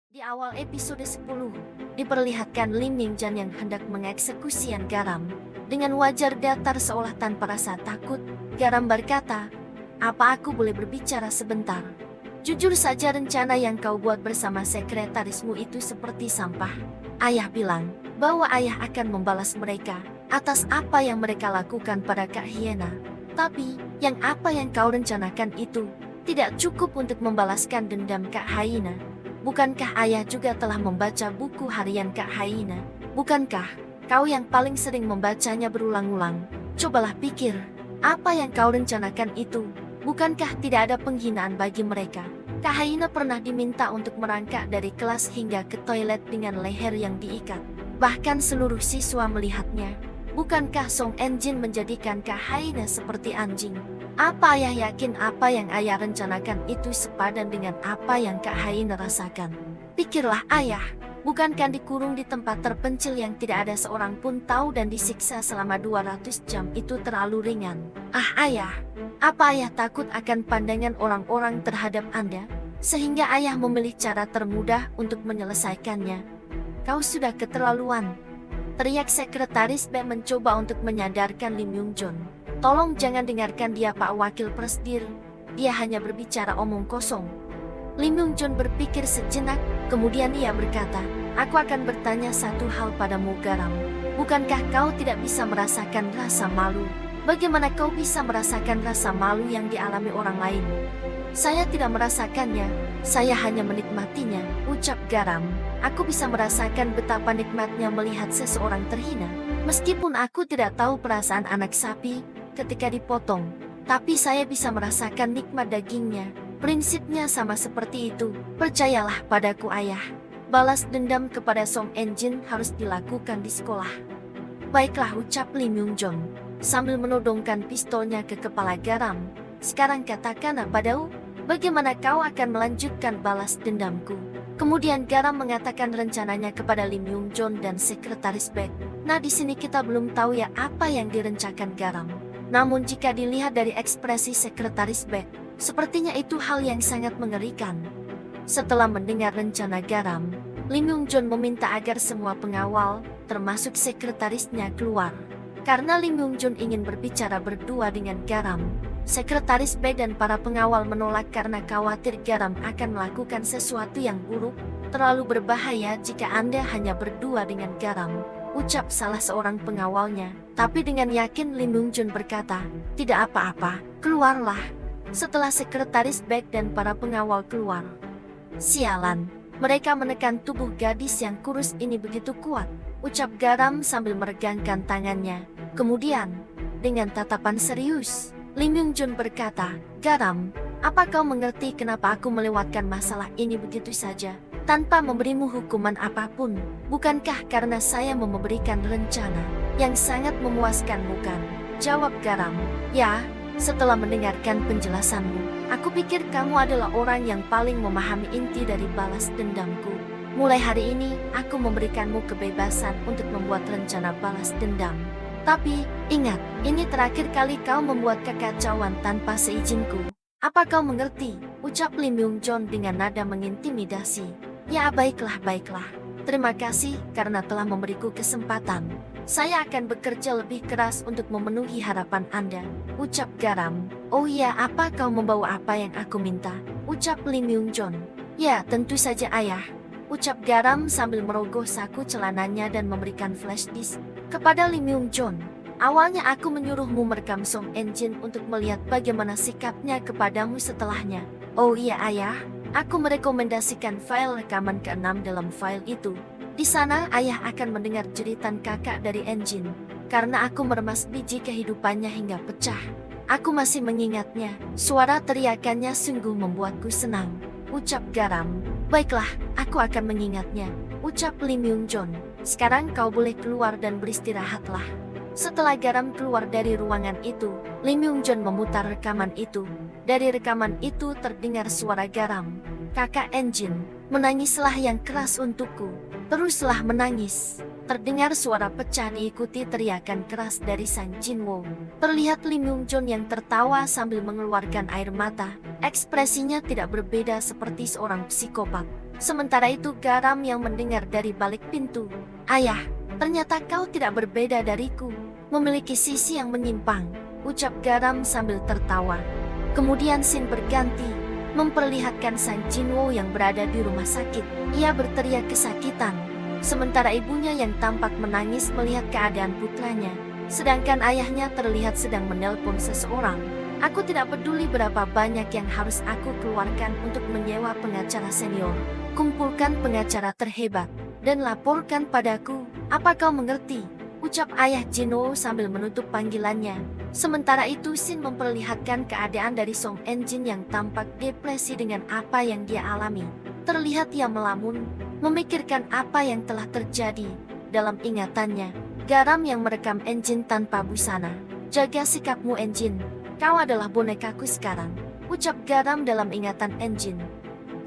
Di awal episode 10, diperlihatkan Lim Yung-jon yang hendak mengeksekusian Garam. Dengan wajar datar seolah tanpa rasa takut, Garam berkata, "Apa aku boleh berbicara sebentar? Jujur saja rencana yang kau buat bersama sekretarismu itu seperti sampah. Ayah bilang bahwa ayah akan membalas mereka atas apa yang mereka lakukan pada Kak Hyena. Tapi, yang apa yang kau rencanakan itu tidak cukup untuk membalaskan dendam Kak Hyena. Bukankah ayah juga telah membaca buku harian Kak Hyena? Bukankah kau yang paling sering membacanya berulang-ulang? Cobalah pikir, apa yang kau rencanakan itu? Bukankah tidak ada penghinaan bagi mereka? Kak Hyena pernah diminta untuk merangkak dari kelas hingga ke toilet dengan leher yang diikat. Bahkan seluruh siswa melihatnya. Bukankah Song Enjin menjadikan Kak Hyena seperti anjing? Apa ayah yakin apa yang ayah rencanakan itu sepadan dengan apa yang Kak Hyena rasakan? Pikirlah ayah, bukankah dikurung di tempat terpencil yang tidak ada seorang pun tahu dan disiksa selama 200 jam itu terlalu ringan? Ayah, apa ayah takut akan pandangan orang-orang terhadap Anda? Sehingga ayah memilih cara termudah untuk menyelesaikannya. Kau sudah keterlaluan. Teriak sekretaris Beck mencoba untuk menyadarkan Lim Yung-jon. Tolong jangan dengarkan dia Pak Wakil Presdir. Dia hanya berbicara omong kosong. Lim Yung-jon berpikir sejenak, kemudian ia berkata, "Aku akan bertanya satu hal padamu Garam. Bukankah kau tidak bisa merasakan rasa malu? Bagaimana kau bisa merasakan rasa malu yang dialami orang lain?" "Saya tidak merasakannya, saya hanya menikmatinya," ucap Garam. "Aku bisa merasakan betapa nikmatnya melihat seseorang terhina. Meskipun aku tidak tahu perasaan anak sapi ketika dipotong, tapi saya bisa merasakan nikmat dagingnya. Prinsipnya sama seperti itu. Percayalah padaku ayah. Balas dendam kepada Song Enjin harus dilakukan di sekolah." "Baiklah," ucap Lim Yung-jon, sambil menodongkan pistolnya ke kepala Garam. "Sekarang katakan padaku, bagaimana kau akan melanjutkan balas dendamku?" Kemudian Garam mengatakan rencananya kepada Lim Yung-jon dan sekretaris Beck. Nah, di sini kita belum tahu ya apa yang direncanakan Garam. Namun jika dilihat dari ekspresi sekretaris Beck, sepertinya itu hal yang sangat mengerikan. Setelah mendengar rencana Garam, Lim Yung-jon meminta agar semua pengawal, termasuk sekretarisnya, keluar. Karena Lim Yung-jon ingin berbicara berdua dengan Garam, sekretaris Beck dan para pengawal menolak karena khawatir Garam akan melakukan sesuatu yang buruk. "Terlalu berbahaya jika Anda hanya berdua dengan Garam," ucap salah seorang pengawalnya. Tapi dengan yakin Lim Yung-jon berkata, "Tidak apa-apa, keluarlah." Setelah sekretaris Beck dan para pengawal keluar, "Sialan, mereka menekan tubuh gadis yang kurus ini begitu kuat," ucap Garam sambil meregangkan tangannya. Kemudian, dengan tatapan serius, Lim Yung-jon berkata, "Garam, apa kau mengerti kenapa aku melewatkan masalah ini begitu saja, tanpa memberimu hukuman apapun? Bukankah karena saya memberikan rencana yang sangat memuaskan, bukan?" Jawab Garam, "Ya, Setelah mendengarkan penjelasanmu, aku pikir kamu adalah orang yang paling memahami inti dari balas dendamku. Mulai hari ini, aku memberikanmu kebebasan untuk membuat rencana balas dendam. Tapi, ingat, ini terakhir kali kau membuat kekacauan tanpa seizinku. Apa kau mengerti? Ucap Lee Myung-jon dengan nada mengintimidasi. Ya baiklah. Terima kasih karena telah memberiku kesempatan. Saya akan bekerja lebih keras untuk memenuhi harapan Anda. Ucap Garam. Oh iya, apa kau membawa apa yang aku minta? Ucap Lee Myung-jon. Ya, tentu saja ayah. Ucap Garam sambil merogoh saku celananya dan memberikan flash disk kepada Lee Myung-jon. Awalnya aku menyuruhmu merekam Song Engine untuk melihat bagaimana sikapnya kepadamu setelahnya. Oh iya ayah, aku merekomendasikan file rekaman ke-6 dalam file itu. Di sana ayah akan mendengar jeritan kakak dari Engine, karena aku meremas biji kehidupannya hingga pecah. Aku masih mengingatnya, suara teriakannya sungguh membuatku senang. Ucap Garam. Baiklah, aku akan mengingatnya. Ucap Lee Myung-jon. Sekarang kau boleh keluar dan beristirahatlah. Setelah Garam keluar dari ruangan itu, Lee Myung-jon memutar rekaman itu. Dari rekaman itu terdengar suara Garam. Kakak Engine, menangislah yang keras untukku. Teruslah menangis. Terdengar suara pecah diikuti teriakan keras dari Sang Jinwoo. Terlihat Lee Myung-jon yang tertawa sambil mengeluarkan air mata. Ekspresinya tidak berbeda seperti seorang psikopat. Sementara itu Garam yang mendengar dari balik pintu. Ayah, ternyata kau tidak berbeda dariku. Memiliki sisi yang menyimpang. Ucap Garam sambil tertawa. Kemudian scene berganti. Memperlihatkan Sang Jinwoo yang berada di rumah sakit. Ia berteriak kesakitan. Sementara ibunya yang tampak menangis melihat keadaan putranya. Sedangkan ayahnya terlihat sedang menelpon seseorang. Aku tidak peduli berapa banyak yang harus aku keluarkan untuk menyewa pengacara senior. Kumpulkan pengacara terhebat dan laporkan padaku. Apa kau mengerti? Ucap ayah Jinwoo sambil menutup panggilannya. Sementara itu Shin memperlihatkan keadaan dari Song Engine yang tampak depresi dengan apa yang dia alami. Terlihat ia melamun, memikirkan apa yang telah terjadi. Dalam ingatannya, Garam yang merekam Engine tanpa busana. Jaga sikapmu Engine, kau adalah bonekaku sekarang. Ucap Garam dalam ingatan Engine.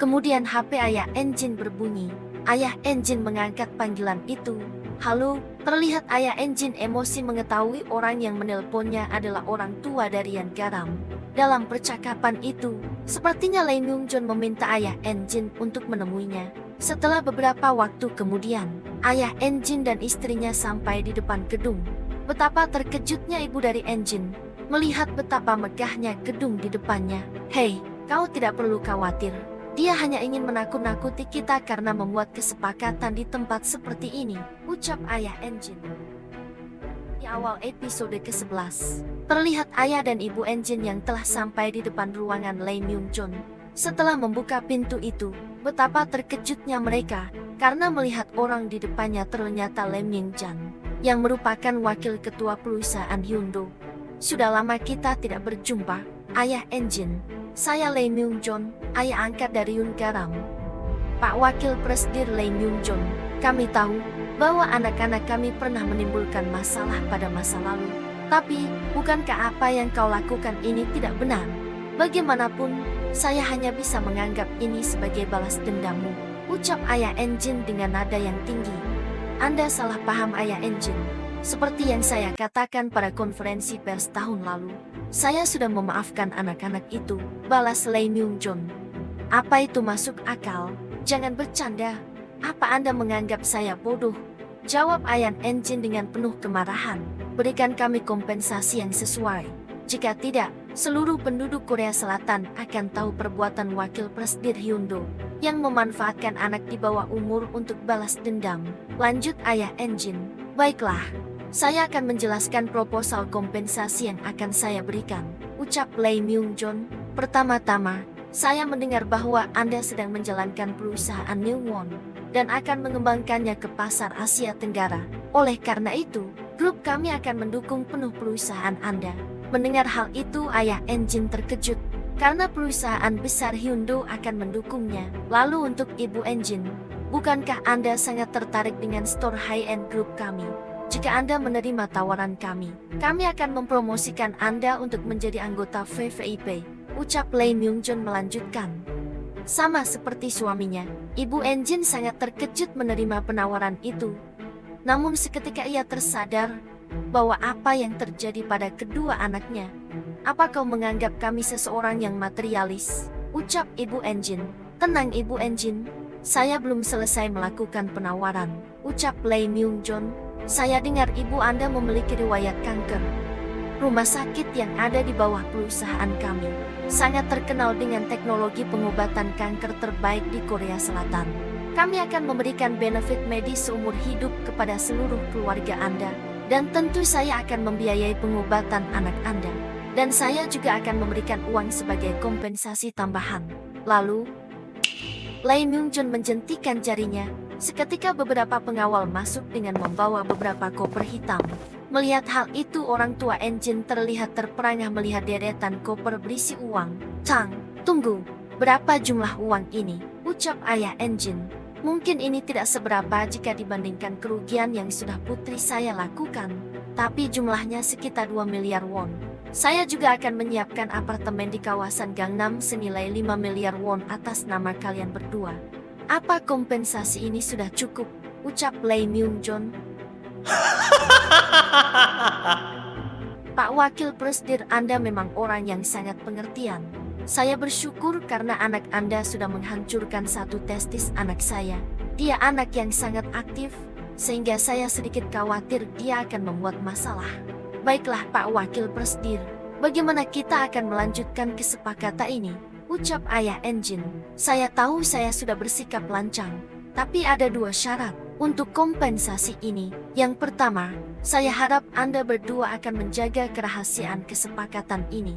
Kemudian HP ayah Engine berbunyi. Ayah Engine mengangkat panggilan itu. Halo, terlihat ayah Engine emosi mengetahui orang yang menelponnya adalah orang tua dari Yan Garam. Dalam percakapan itu, sepertinya Lee Myung-jon meminta ayah Engine untuk menemuinya. Setelah beberapa waktu kemudian, ayah Engine dan istrinya sampai di depan gedung. Betapa terkejutnya ibu dari Engine melihat betapa megahnya gedung di depannya. Hei, kau tidak perlu khawatir. Dia hanya ingin menakut-nakuti kita karena membuat kesepakatan di tempat seperti ini, ucap ayah Engine. Di awal episode ke-11, terlihat ayah dan ibu Engine yang telah sampai di depan ruangan Lee Myung-jon. Setelah membuka pintu itu, betapa terkejutnya mereka karena melihat orang di depannya ternyata Lee Myung-jan, yang merupakan wakil ketua perusahaan Hyundai. Sudah lama kita tidak berjumpa, ayah Engine. Saya Lee Myung-jon, ayah angkat dari Yun Garam. Pak Wakil Presdir Lee Myung-jon, kami tahu bahwa anak-anak kami pernah menimbulkan masalah pada masa lalu. Tapi, bukankah apa yang kau lakukan ini tidak benar? Bagaimanapun, saya hanya bisa menganggap ini sebagai balas dendammu, ucap ayah Engine dengan nada yang tinggi. Anda salah paham ayah Engine. Seperti yang saya katakan pada konferensi pers tahun lalu, saya sudah memaafkan anak-anak itu, balas Lee Myung-jon. Apa itu masuk akal? Jangan bercanda. Apa Anda menganggap saya bodoh? Jawab ayah Engine dengan penuh kemarahan. Berikan kami kompensasi yang sesuai. Jika tidak, seluruh penduduk Korea Selatan akan tahu perbuatan wakil presdir Hyundai yang memanfaatkan anak di bawah umur untuk balas dendam. Lanjut ayah Engine. Baiklah. Saya akan menjelaskan proposal kompensasi yang akan saya berikan, ucap Lee Myung-jon. Pertama-tama, saya mendengar bahwa Anda sedang menjalankan perusahaan Newwon dan akan mengembangkannya ke pasar Asia Tenggara. Oleh karena itu, grup kami akan mendukung penuh perusahaan Anda. Mendengar hal itu, ayah Engine terkejut karena perusahaan besar Hyundai akan mendukungnya. Lalu untuk ibu Engine, bukankah Anda sangat tertarik dengan store high-end grup kami? Jika Anda menerima tawaran kami akan mempromosikan Anda untuk menjadi anggota VVIP, ucap Lee Myung-jun melanjutkan. Sama seperti suaminya, Ibu Enjin sangat terkejut menerima penawaran itu. Namun seketika ia tersadar bahwa apa yang terjadi pada kedua anaknya. Apa kau menganggap kami seseorang yang materialis? Ucap Ibu Enjin. Tenang Ibu Enjin, saya belum selesai melakukan penawaran. Ucap Lee Myung-jun. Saya dengar ibu Anda memiliki riwayat kanker. Rumah sakit yang ada di bawah perusahaan kami sangat terkenal dengan teknologi pengobatan kanker terbaik di Korea Selatan. Kami akan memberikan benefit medis seumur hidup kepada seluruh keluarga Anda. Dan tentu saya akan membiayai pengobatan anak Anda. Dan saya juga akan memberikan uang sebagai kompensasi tambahan. Lalu, Lee Myung-jun menjentikan jarinya. Seketika beberapa pengawal masuk dengan membawa beberapa koper hitam. Melihat hal itu, orang tua Enjin terlihat terperangah melihat deretan koper berisi uang. Chang, tunggu, berapa jumlah uang ini? Ucap ayah Enjin. Mungkin ini tidak seberapa jika dibandingkan kerugian yang sudah putri saya lakukan. Tapi jumlahnya sekitar 2 miliar won. Saya juga akan menyiapkan apartemen di kawasan Gangnam senilai 5 miliar won atas nama kalian berdua. Apa kompensasi ini sudah cukup? Ucap Lee Myung-jun. Pak Wakil Presidir, Anda memang orang yang sangat pengertian. Saya bersyukur karena anak Anda sudah menghancurkan satu testis anak saya. Dia anak yang sangat aktif, sehingga saya sedikit khawatir dia akan membuat masalah. Baiklah Pak Wakil Presidir, bagaimana kita akan melanjutkan kesepakatan ini? Ucap ayah Enjin. Saya tahu saya sudah bersikap lancang, tapi ada 2 syarat untuk kompensasi ini. Yang pertama, saya harap Anda berdua akan menjaga kerahasiaan kesepakatan ini.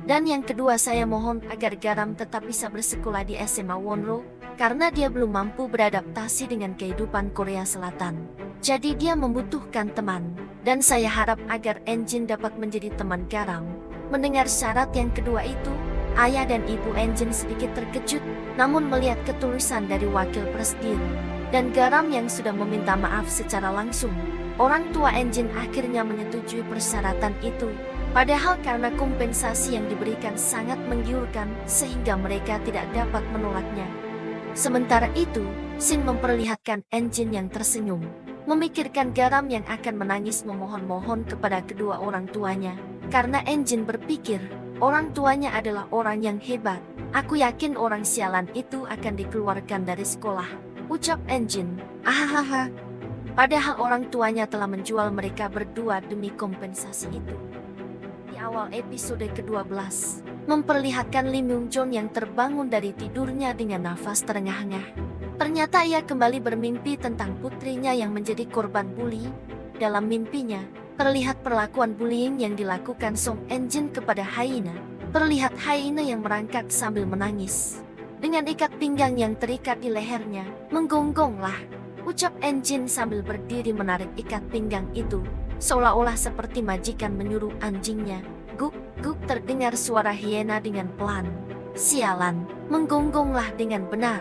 Dan yang kedua, saya mohon agar Garam tetap bisa bersekolah di SMA Wonro, karena dia belum mampu beradaptasi dengan kehidupan Korea Selatan. Jadi dia membutuhkan teman, dan saya harap agar Enjin dapat menjadi teman Garam. Mendengar syarat yang kedua itu, ayah dan ibu Enjin sedikit terkejut, namun melihat ketulusan dari wakil presidir dan Garam yang sudah meminta maaf secara langsung, orang tua Enjin akhirnya menyetujui persyaratan itu. Padahal karena kompensasi yang diberikan sangat menggiurkan sehingga mereka tidak dapat menolaknya. Sementara itu, Shin memperlihatkan Enjin yang tersenyum, memikirkan Garam yang akan menangis memohon-mohon kepada kedua orang tuanya. Karena Enjin berpikir, orang tuanya adalah orang yang hebat. Aku yakin orang sialan itu akan dikeluarkan dari sekolah. Ucap Enjin. Ahahaha. Padahal orang tuanya telah menjual mereka berdua demi kompensasi itu. Di awal episode ke-12, memperlihatkan Lee Myung-jun yang terbangun dari tidurnya dengan nafas terengah-engah. Ternyata ia kembali bermimpi tentang putrinya yang menjadi korban bully. Dalam mimpinya, terlihat perlakuan bullying yang dilakukan Song Enjin kepada Haina. Terlihat Haina yang merangkak sambil menangis. Dengan ikat pinggang yang terikat di lehernya, menggonggonglah. Ucap Enjin sambil berdiri menarik ikat pinggang itu. Seolah-olah seperti majikan menyuruh anjingnya. Guk, guk, terdengar suara hiena dengan pelan. Sialan, menggonggonglah dengan benar.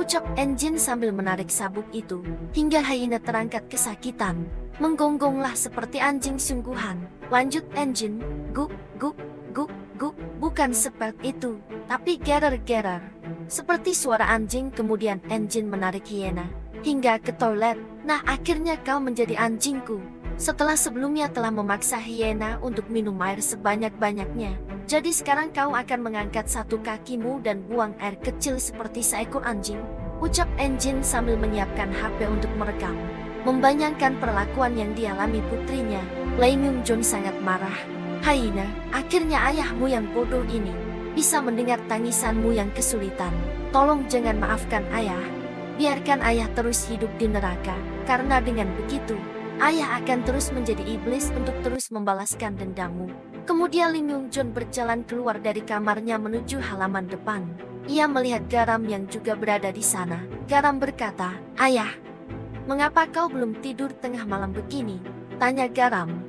Ucap Enjin sambil menarik sabuk itu, hingga hiena terangkat kesakitan. Menggonggonglah seperti anjing sungguhan. Lanjut Enjin, guk, guk, guk, guk, bukan seperti itu, tapi gerar-gerar. Seperti suara anjing. Kemudian Enjin menarik hiena hingga ke toilet. Nah, akhirnya kau menjadi anjingku. Setelah sebelumnya telah memaksa hiena untuk minum air sebanyak-banyaknya, jadi sekarang kau akan mengangkat satu kakimu dan buang air kecil seperti seekor anjing. Ucap Enjin sambil menyiapkan HP untuk merekam. Membayangkan perlakuan yang dialami putrinya, Lee Myung-jun sangat marah. Haina, akhirnya ayahmu yang bodoh ini bisa mendengar tangisanmu yang kesulitan. Tolong jangan maafkan ayah. Biarkan ayah terus hidup di neraka, karena dengan begitu, ayah akan terus menjadi iblis untuk terus membalaskan dendammu. Kemudian Lee Myung-jun berjalan keluar dari kamarnya menuju halaman depan. Ia melihat Garam yang juga berada di sana. Garam berkata, "Ayah, mengapa kau belum tidur tengah malam begini?" Tanya Garam.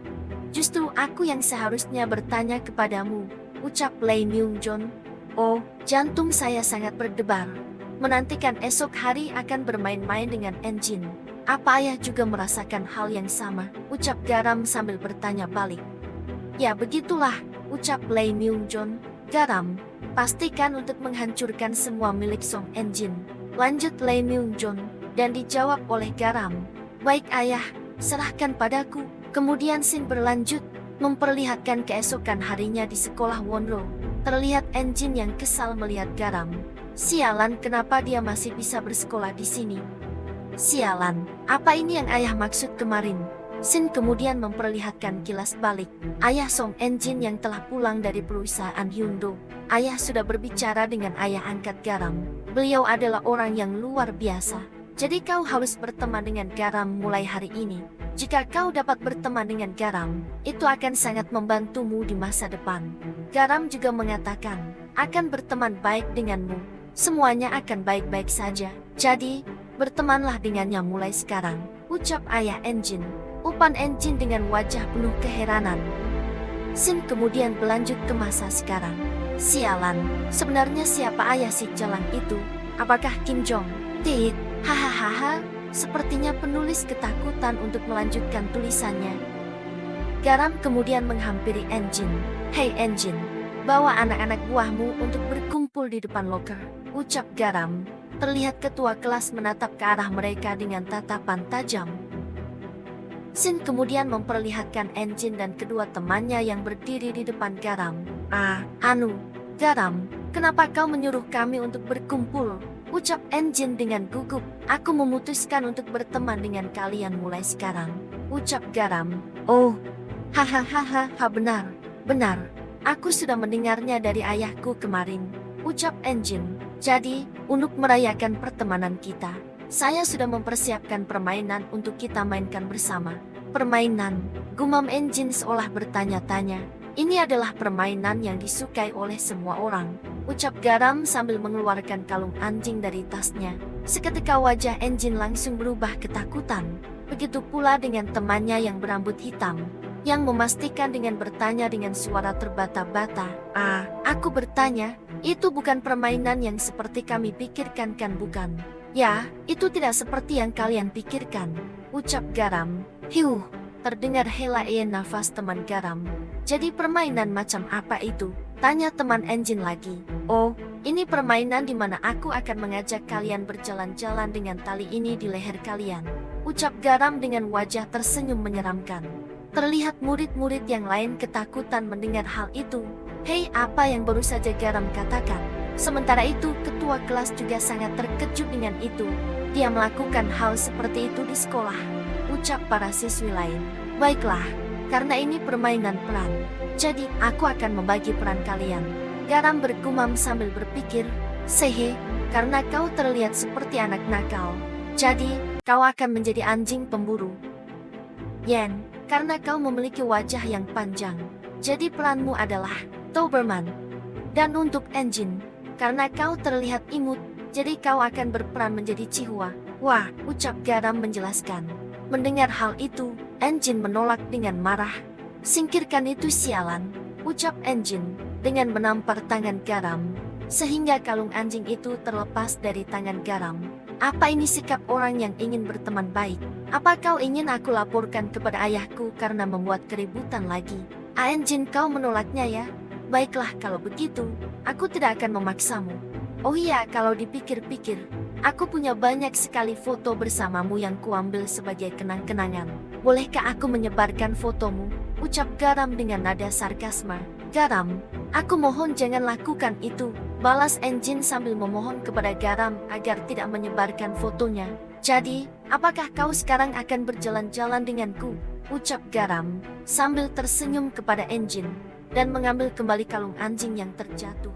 "Justru aku yang seharusnya bertanya kepadamu," ucap Lee Myung-jun. "Oh, jantung saya sangat berdebar. Menantikan esok hari akan bermain-main dengan Enjin." Apa ayah juga merasakan hal yang sama? Ucap Garam sambil bertanya balik. Ya begitulah, ucap Lee Myung-jon. Garam, pastikan untuk menghancurkan semua milik Song Enjin. Lanjut Lee Myung-jon, dan dijawab oleh Garam. Baik ayah, serahkan padaku. Kemudian scene berlanjut, memperlihatkan keesokan harinya di sekolah Wonro. Terlihat Enjin yang kesal melihat Garam. Sialan, kenapa dia masih bisa bersekolah di sini? Sialan, apa ini yang ayah maksud kemarin? Sin kemudian memperlihatkan kilas balik ayah Song Enjin yang telah pulang dari perusahaan Hyundai. Ayah sudah berbicara dengan ayah angkat Garam. Beliau adalah orang yang luar biasa. Jadi kau harus berteman dengan Garam mulai hari ini. Jika kau dapat berteman dengan Garam, itu akan sangat membantumu di masa depan. Garam juga mengatakan, akan berteman baik denganmu. Semuanya akan baik-baik saja. Jadi, bertemanlah dengannya mulai sekarang, ucap ayah Enjin. Upan Enjin dengan wajah penuh keheranan. Sin kemudian berlanjut ke masa sekarang. Sialan, sebenarnya siapa ayah si Jalang itu? Apakah Kim Jong? Tit, hahaha, sepertinya penulis ketakutan untuk melanjutkan tulisannya. Garam kemudian menghampiri Enjin. Hei Enjin, bawa anak-anak buahmu untuk berkumpul di depan loker, ucap Garam. Terlihat ketua kelas menatap ke arah mereka dengan tatapan tajam. Sin kemudian memperlihatkan Enjin dan kedua temannya yang berdiri di depan Garam. Garam, kenapa kau menyuruh kami untuk berkumpul? Ucap Enjin dengan gugup. Aku memutuskan untuk berteman dengan kalian mulai sekarang, ucap Garam. Oh, hahaha, benar. Aku sudah mendengarnya dari ayahku kemarin, ucap Enjin. Jadi, untuk merayakan pertemanan kita, saya sudah mempersiapkan permainan untuk kita mainkan bersama. Permainan, gumam Enjin seolah bertanya-tanya. Ini adalah permainan yang disukai oleh semua orang, ucap Garam sambil mengeluarkan kalung anjing dari tasnya. Seketika wajah Enjin langsung berubah ketakutan. Begitu pula dengan temannya yang berambut hitam, yang memastikan dengan bertanya dengan suara terbata-bata. Aku bertanya, itu bukan permainan yang seperti kami pikirkan kan bukan? Ya, itu tidak seperti yang kalian pikirkan, ucap Garam. Hiuh, terdengar hela-hela nafas teman Garam. Jadi permainan macam apa itu? Tanya teman Enjin lagi. Oh, ini permainan di mana aku akan mengajak kalian berjalan-jalan dengan tali ini di leher kalian, ucap Garam dengan wajah tersenyum menyeramkan. Terlihat murid-murid yang lain ketakutan mendengar hal itu. Hei, apa yang baru saja Garam katakan? Sementara itu, ketua kelas juga sangat terkejut dengan itu. Dia melakukan hal seperti itu di sekolah, ucap para siswi lain. Baiklah, karena ini permainan peran, jadi aku akan membagi peran kalian. Garam bergumam sambil berpikir, Sehe, karena kau terlihat seperti anak nakal, jadi kau akan menjadi anjing pemburu. Yen, karena kau memiliki wajah yang panjang, jadi peranmu adalah Doberman. Dan untuk Enjin, karena kau terlihat imut, jadi kau akan berperan menjadi Chihuahua. Wah, ucap Garam menjelaskan. Mendengar hal itu, Enjin menolak dengan marah. Singkirkan itu sialan, ucap Enjin dengan menampar tangan Garam, sehingga kalung anjing itu terlepas dari tangan Garam. Apa ini sikap orang yang ingin berteman baik? Apa kau ingin aku laporkan kepada ayahku karena membuat keributan lagi? Enjin, kau menolaknya ya? Baiklah kalau begitu, aku tidak akan memaksamu. Oh iya, kalau dipikir-pikir, aku punya banyak sekali foto bersamamu yang kuambil sebagai kenang-kenangan. Bolehkah aku menyebarkan fotomu? Ucap Garam dengan nada sarkasme. Garam, aku mohon jangan lakukan itu, balas Enjin sambil memohon kepada Garam agar tidak menyebarkan fotonya. Jadi, apakah kau sekarang akan berjalan-jalan denganku? Ucap Garam sambil tersenyum kepada Enjin dan mengambil kembali kalung anjing yang terjatuh.